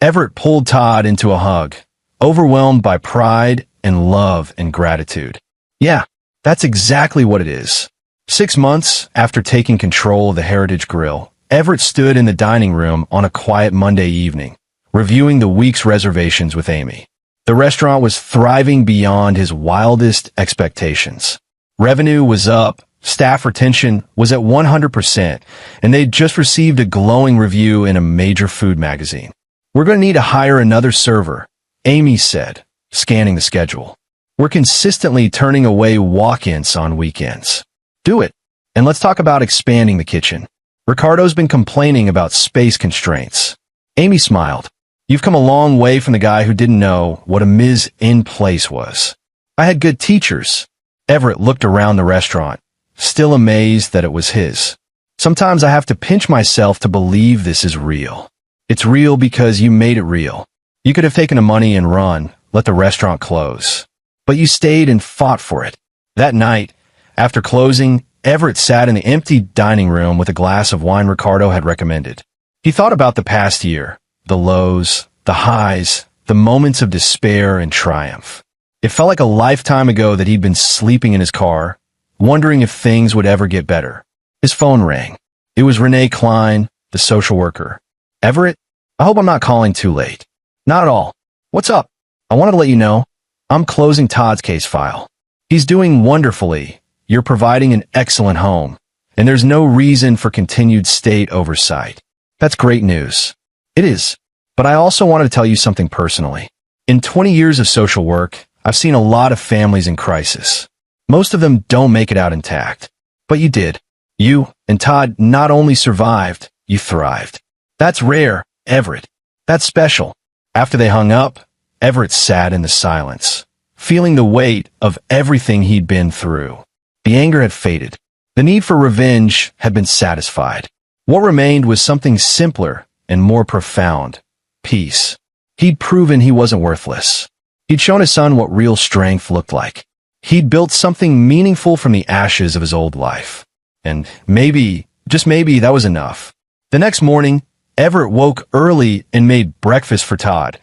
Everett pulled Todd into a hug, overwhelmed by pride and love and gratitude. "Yeah, that's exactly what it is." 6 months after taking control of the Heritage Grill, Everett stood in the dining room on a quiet Monday evening, reviewing the week's reservations with Amy. The restaurant was thriving beyond his wildest expectations. Revenue was up, staff retention was at 100%, and they'd just received a glowing review in a major food magazine. "We're going to need to hire another server," Amy said, scanning the schedule. "We're consistently turning away walk-ins on weekends." "Do it. And let's talk about expanding the kitchen. Ricardo's been complaining about space constraints." Amy smiled. "You've come a long way from the guy who didn't know what a mise en place was." "I had good teachers." Everett looked around the restaurant, still amazed that it was his. "Sometimes I have to pinch myself to believe this is real. It's real because you made it real. You could have taken the money and run, let the restaurant close. But you stayed and fought for it." That night, after closing, Everett sat in the empty dining room with a glass of wine Ricardo had recommended. He thought about the past year, the lows, the highs, the moments of despair and triumph. It felt like a lifetime ago that he'd been sleeping in his car, wondering if things would ever get better. His phone rang. It was Renee Klein, the social worker. "Everett?" I hope I'm not calling too late. Not at all. What's up? I wanted to let you know, I'm closing Todd's case file. He's doing wonderfully. You're providing an excellent home, and there's no reason for continued state oversight. That's great news. It is. But I also wanted to tell you something personally. In 20 years of social work, I've seen a lot of families in crisis. Most of them don't make it out intact. But you did. You and Todd not only survived, you thrived. That's rare, Everett. That's special. After they hung up, Everett sat in the silence, feeling the weight of everything he'd been through. The anger had faded. The need for revenge had been satisfied. What remained was something simpler and more profound: peace. He'd proven he wasn't worthless. He'd shown his son what real strength looked like. He'd built something meaningful from the ashes of his old life. And maybe, just maybe, that was enough. The next morning, Everett woke early and made breakfast for Todd.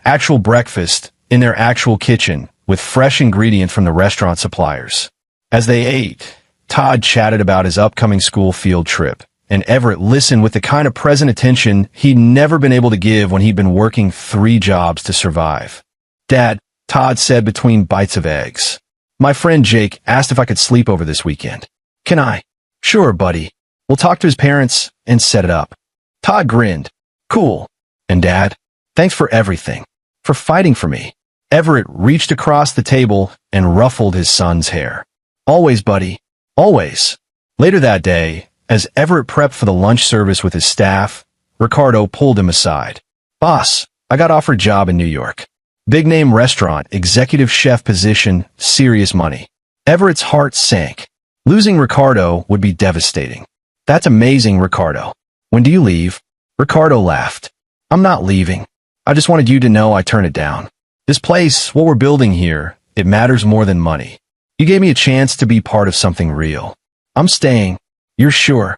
Actual breakfast in their actual kitchen with fresh ingredients from the restaurant suppliers. As they ate, Todd chatted about his upcoming school field trip, and Everett listened with the kind of present attention he'd never been able to give when he'd been working 3 jobs to survive. "Dad," Todd said between bites of eggs, "my friend Jake asked if I could sleep over this weekend. Can I?" "Sure, buddy. We'll talk to his parents and set it up." Todd grinned. "Cool. And Dad, thanks for everything. For fighting for me." Everett reached across the table and ruffled his son's hair. "Always, buddy. Always." Later that day, as Everett prepped for the lunch service with his staff, Ricardo pulled him aside. "Boss, I got offered a job in New York. Big-name restaurant, executive chef position, serious money." Everett's heart sank. Losing Ricardo would be devastating. "That's amazing, Ricardo. When do you leave?" Ricardo laughed. "I'm not leaving. I just wanted you to know I turned it down. This place, what we're building here, it matters more than money. You gave me a chance to be part of something real. I'm staying." "You're sure?"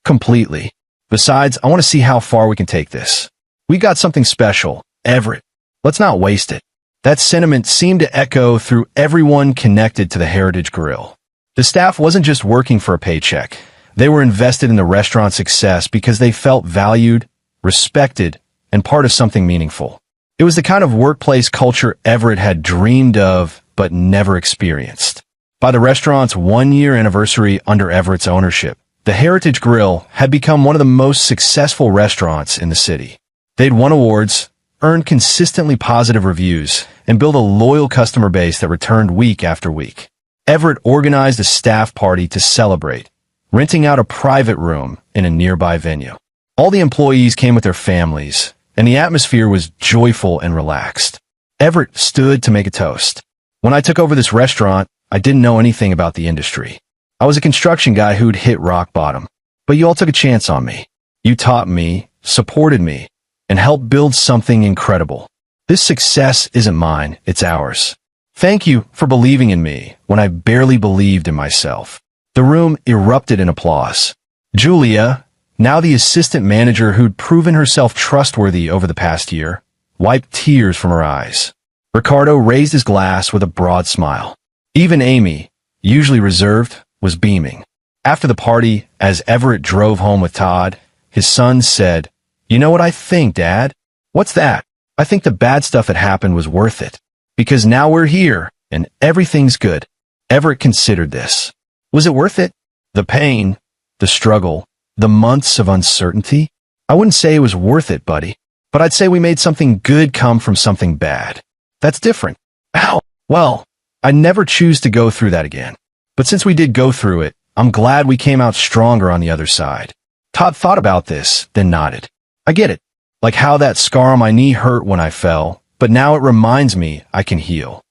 "Completely. Besides, I want to see how far we can take this. We got something special, Everett. Let's not waste it." That sentiment seemed to echo through everyone connected to the Heritage Grill. The staff wasn't just working for a paycheck. They were invested in the restaurant's success because they felt valued, respected, and part of something meaningful. It was the kind of workplace culture Everett had dreamed of but never experienced. By the restaurant's 1-year anniversary under Everett's ownership, the Heritage Grill had become one of the most successful restaurants in the city. They'd won awards, earned consistently positive reviews, and built a loyal customer base that returned week after week. Everett organized a staff party to celebrate, renting out a private room in a nearby venue. All the employees came with their families, and the atmosphere was joyful and relaxed. Everett stood to make a toast. "When I took over this restaurant, I didn't know anything about the industry. I was a construction guy who'd hit rock bottom. But you all took a chance on me. You taught me, supported me, and helped build something incredible. This success isn't mine, it's ours. Thank you for believing in me when I barely believed in myself." The room erupted in applause. Julia, now the assistant manager who'd proven herself trustworthy over the past year, wiped tears from her eyes. Ricardo raised his glass with a broad smile. Even Amy, usually reserved, was beaming. After the party, as Everett drove home with Todd, his son said, "You know what I think, Dad?" "What's that?" "I think the bad stuff that happened was worth it. Because now we're here, and everything's good." Everett considered this. Was it worth it? The pain, the struggle, the months of uncertainty? I wouldn't say it was worth it, buddy. But I'd say we made something good come from something bad. That's different. Ow. Well, I'd never choose to go through that again. But since we did go through it, I'm glad we came out stronger on the other side. Todd thought about this, then nodded. I get it. Like how that scar on my knee hurt when I fell, but now it reminds me I can heal.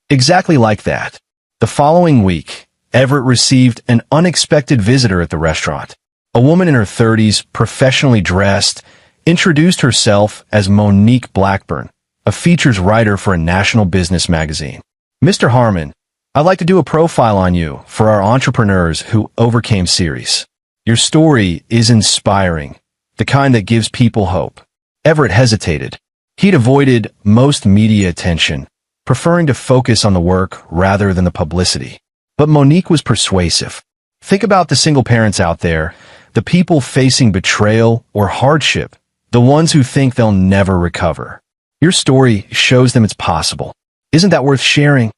Exactly like that. The following week, Everett received an unexpected visitor at the restaurant. A woman in her 30s, professionally dressed, introduced herself as Monique Blackburn, a features writer for a national business magazine. "Mr. Harmon, I'd like to do a profile on you for our Entrepreneurs Who Overcame series. Your story is inspiring, the kind that gives people hope." Everett hesitated. He'd avoided most media attention, preferring to focus on the work rather than the publicity. But Monique was persuasive. Think about the single parents out there, the people facing betrayal or hardship, the ones who think they'll never recover. Your story shows them it's possible. Isn't that worth sharing?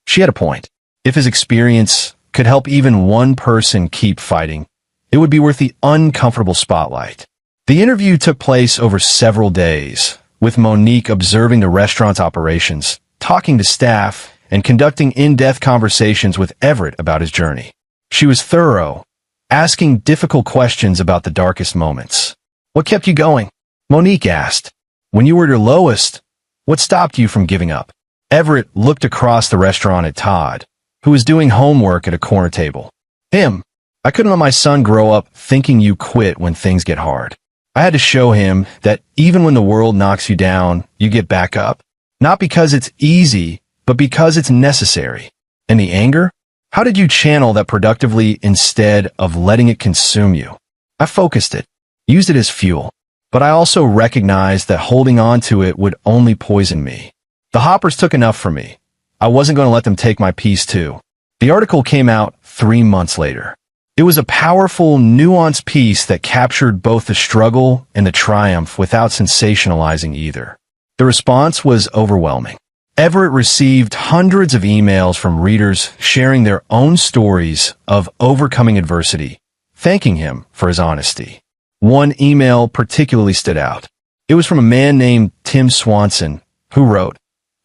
She had a point. If his experience could help even one person keep fighting, it would be worth the uncomfortable spotlight. The interview took place over several days, with Monique observing the restaurant's operations, talking to staff, and conducting in-depth conversations with Everett about his journey. She was thorough, asking difficult questions about the darkest moments. What kept you going? Monique asked. When you were at your lowest, what stopped you from giving up? Everett looked across the restaurant at Todd, who was doing homework at a corner table. I couldn't let my son grow up thinking you quit when things get hard. I had to show him that even when the world knocks you down, you get back up. Not because it's easy, but because it's necessary. And the anger? How did you channel that productively instead of letting it consume you? I focused it, used it as fuel, but I also recognized that holding on to it would only poison me. The Hoppers took enough from me. I wasn't going to let them take my peace too. The article came out 3 months later. It was a powerful, nuanced piece that captured both the struggle and the triumph without sensationalizing either. The response was overwhelming. Everett received hundreds of emails from readers sharing their own stories of overcoming adversity, thanking him for his honesty. One email particularly stood out. It was from a man named Tim Swanson, who wrote,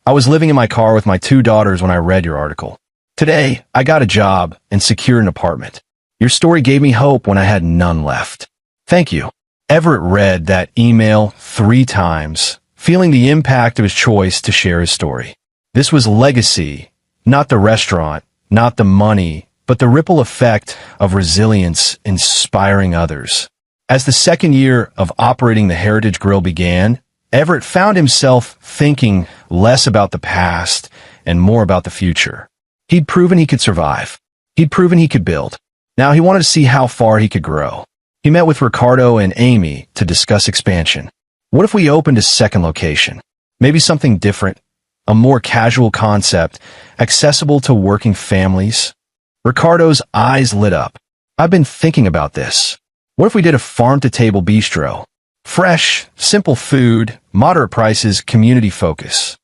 "I was living in my car with my 2 daughters when I read your article. Today, I got a job and secured an apartment. Your story gave me hope when I had none left. Thank you." Everett read that email 3 times, feeling the impact of his choice to share his story. This was legacy, not the restaurant, not the money, but the ripple effect of resilience inspiring others. As the second year of operating the Heritage Grill began, Everett found himself thinking less about the past and more about the future. He'd proven he could survive. He'd proven he could build. Now he wanted to see how far he could grow. He met with Ricardo and Amy to discuss expansion. What if we opened a second location? Maybe something different, a more casual concept, accessible to working families? Ricardo's eyes lit up. I've been thinking about this. What if we did a farm-to-table bistro? Fresh, simple food, moderate prices, community focus.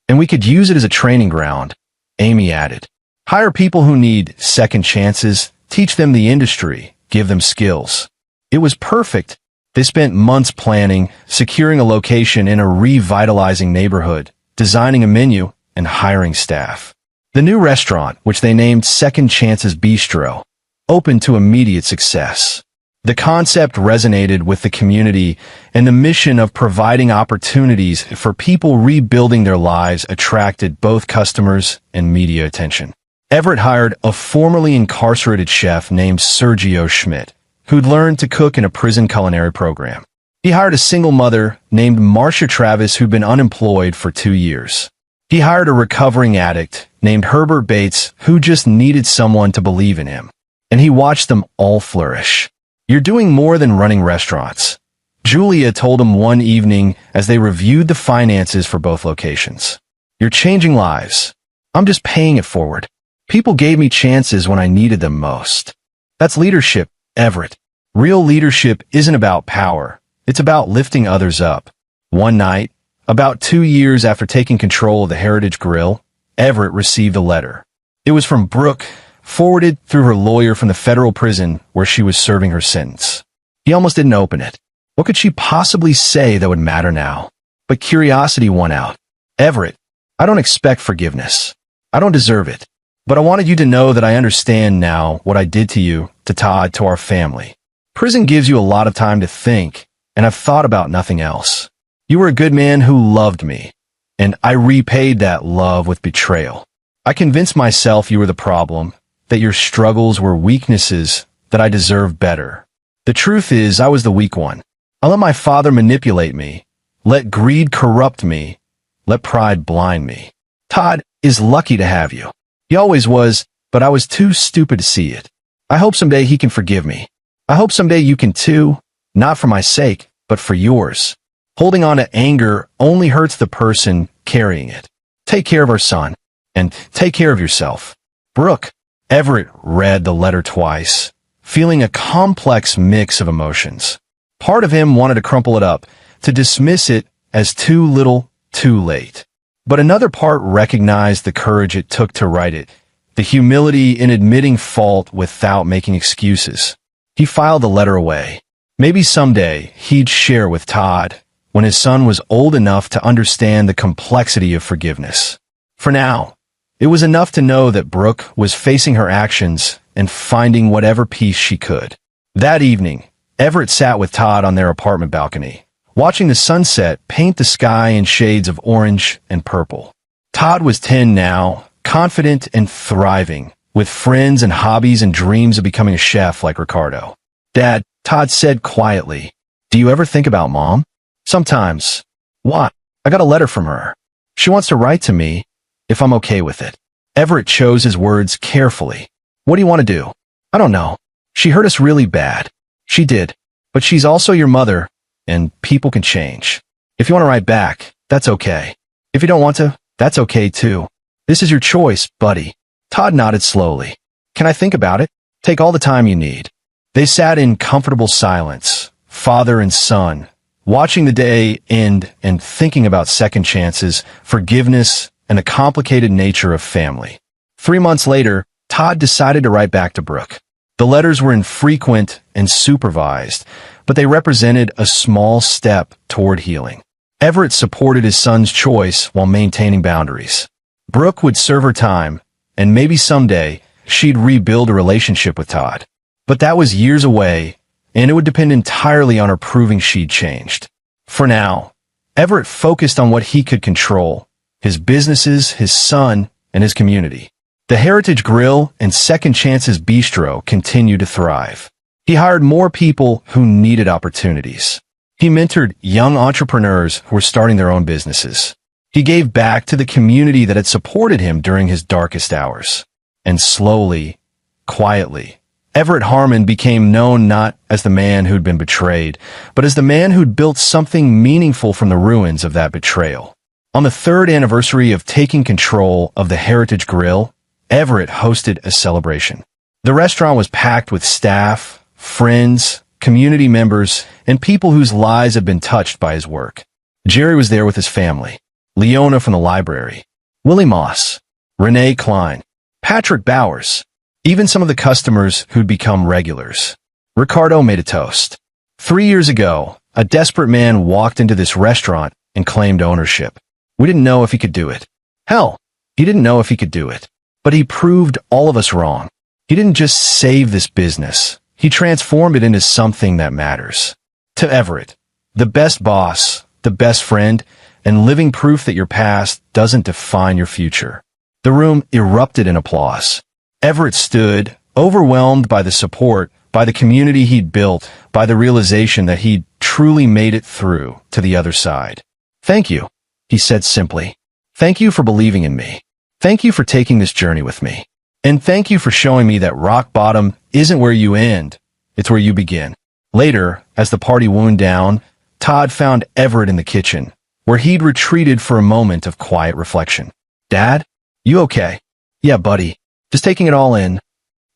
And we could use it as a training ground, Amy added. Hire people who need second chances, teach them the industry, give them skills. It was perfect. They spent months planning, securing a location in a revitalizing neighborhood, designing a menu, and hiring staff. The new restaurant, which they named Second Chances Bistro, opened to immediate success. The concept resonated with the community, and the mission of providing opportunities for people rebuilding their lives attracted both customers and media attention. Everett hired a formerly incarcerated chef named Sergio Schmidt, who'd learned to cook in a prison culinary program. He hired a single mother named Marcia Travis who'd been unemployed for 2 years. He hired a recovering addict named Herbert Bates who just needed someone to believe in him. And he watched them all flourish. You're doing more than running restaurants, Julia told him one evening as they reviewed the finances for both locations. You're changing lives. I'm just paying it forward. People gave me chances when I needed them most. That's leadership, Everett. Real leadership isn't about power. It's about lifting others up. One night, about 2 years after taking control of the Heritage Grill, Everett received a letter. It was from Brooke, forwarded through her lawyer from the federal prison where she was serving her sentence. He almost didn't open it. What could she possibly say that would matter now? But curiosity won out. Everett, I don't expect forgiveness. I don't deserve it. But I wanted you to know that I understand now what I did to you, to Todd, to our family. Prison gives you a lot of time to think, and I've thought about nothing else. You were a good man who loved me, and I repaid that love with betrayal. I convinced myself you were the problem, that your struggles were weaknesses, that I deserved better. The truth is, I was the weak one. I let my father manipulate me, let greed corrupt me, let pride blind me. Todd is lucky to have you. He always was, but I was too stupid to see it. I hope someday he can forgive me. I hope someday you can too, not for my sake, but for yours. Holding on to anger only hurts the person carrying it. Take care of our son, and take care of yourself. Brooke. Everett read the letter twice, feeling a complex mix of emotions. Part of him wanted to crumple it up to dismiss it as too little, too late. But another part recognized the courage it took to write it, the humility in admitting fault without making excuses. He filed the letter away. Maybe someday he'd share with Todd, when his son was old enough to understand the complexity of forgiveness. For now, it was enough to know that Brooke was facing her actions and finding whatever peace she could. That evening, Everett sat with Todd on their apartment balcony, watching the sunset paint the sky in shades of orange and purple. Todd was 10 now, confident and thriving, with friends and hobbies and dreams of becoming a chef like Ricardo. "Dad," Todd said quietly, "do you ever think about Mom?" "Sometimes." "Why?" "I got a letter from her. She wants to write to me, if I'm okay with it." Everett chose his words carefully. "What do you want to do?" "I don't know. She hurt us really bad." "She did. But she's also your mother, and people can change. If you want to write back, that's okay. If you don't want to, that's okay too. This is your choice, buddy." Todd nodded slowly. "Can I think about it?" "Take all the time you need." They sat in comfortable silence, father and son, watching the day end and thinking about second chances, forgiveness, and the complicated nature of family. 3 months later, Todd decided to write back to Brooke. The letters were infrequent and supervised, but they represented a small step toward healing. Everett supported his son's choice while maintaining boundaries. Brooke would serve her time, and maybe someday she'd rebuild a relationship with Todd. But that was years away, and it would depend entirely on her proving she'd changed. For now, Everett focused on what he could control: his businesses, his son, and his community. The Heritage Grill and Second Chances Bistro continued to thrive. He hired more people who needed opportunities. He mentored young entrepreneurs who were starting their own businesses. He gave back to the community that had supported him during his darkest hours. And slowly, quietly, Everett Harmon became known not as the man who'd been betrayed, but as the man who'd built something meaningful from the ruins of that betrayal. On the 3rd anniversary of taking control of the Heritage Grill, Everett hosted a celebration. The restaurant was packed with staff, friends, community members, and people whose lives had been touched by his work. Jerry was there with his family, Leona from the library, Willie Moss, Renee Klein, Patrick Bowers, even some of the customers who'd become regulars. Ricardo made a toast. 3 years ago, a desperate man walked into this restaurant and claimed ownership. We didn't know if he could do it. Hell, he didn't know if he could do it. But he proved all of us wrong. He didn't just save this business. He transformed it into something that matters. To Everett, the best boss, the best friend, and living proof that your past doesn't define your future. The room erupted in applause. Everett stood, overwhelmed by the support, by the community he'd built, by the realization that he'd truly made it through to the other side. "Thank you," he said simply. "Thank you for believing in me. Thank you for taking this journey with me. And thank you for showing me that rock bottom isn't where you end, it's where you begin." Later, as the party wound down, Todd found Everett in the kitchen, where he'd retreated for a moment of quiet reflection. "Dad, you okay?" "Yeah, buddy. Just taking it all in."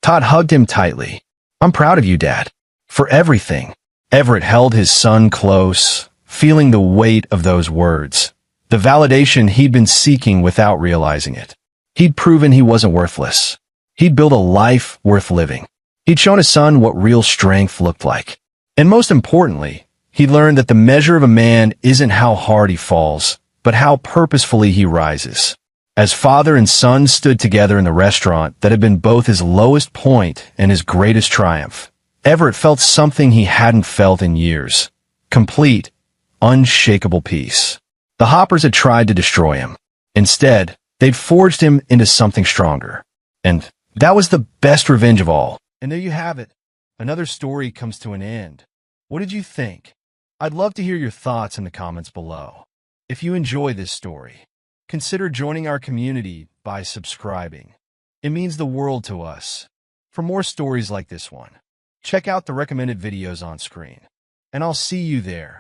Todd hugged him tightly. "I'm proud of you, Dad. For everything." Everett held his son close, feeling the weight of those words, the validation he'd been seeking without realizing it. He'd proven he wasn't worthless. He'd built a life worth living. He'd shown his son what real strength looked like. And most importantly, he learned that the measure of a man isn't how hard he falls, but how purposefully he rises. As father and son stood together in the restaurant that had been both his lowest point and his greatest triumph, Everett felt something he hadn't felt in years: complete, unshakable peace. The Hoppers had tried to destroy him. Instead, they'd forged him into something stronger. And that was the best revenge of all. And there you have it. Another story comes to an end. What did you think? I'd love to hear your thoughts in the comments below. If you enjoy this story, consider joining our community by subscribing. It means the world to us. For more stories like this one, check out the recommended videos on screen. And I'll see you there.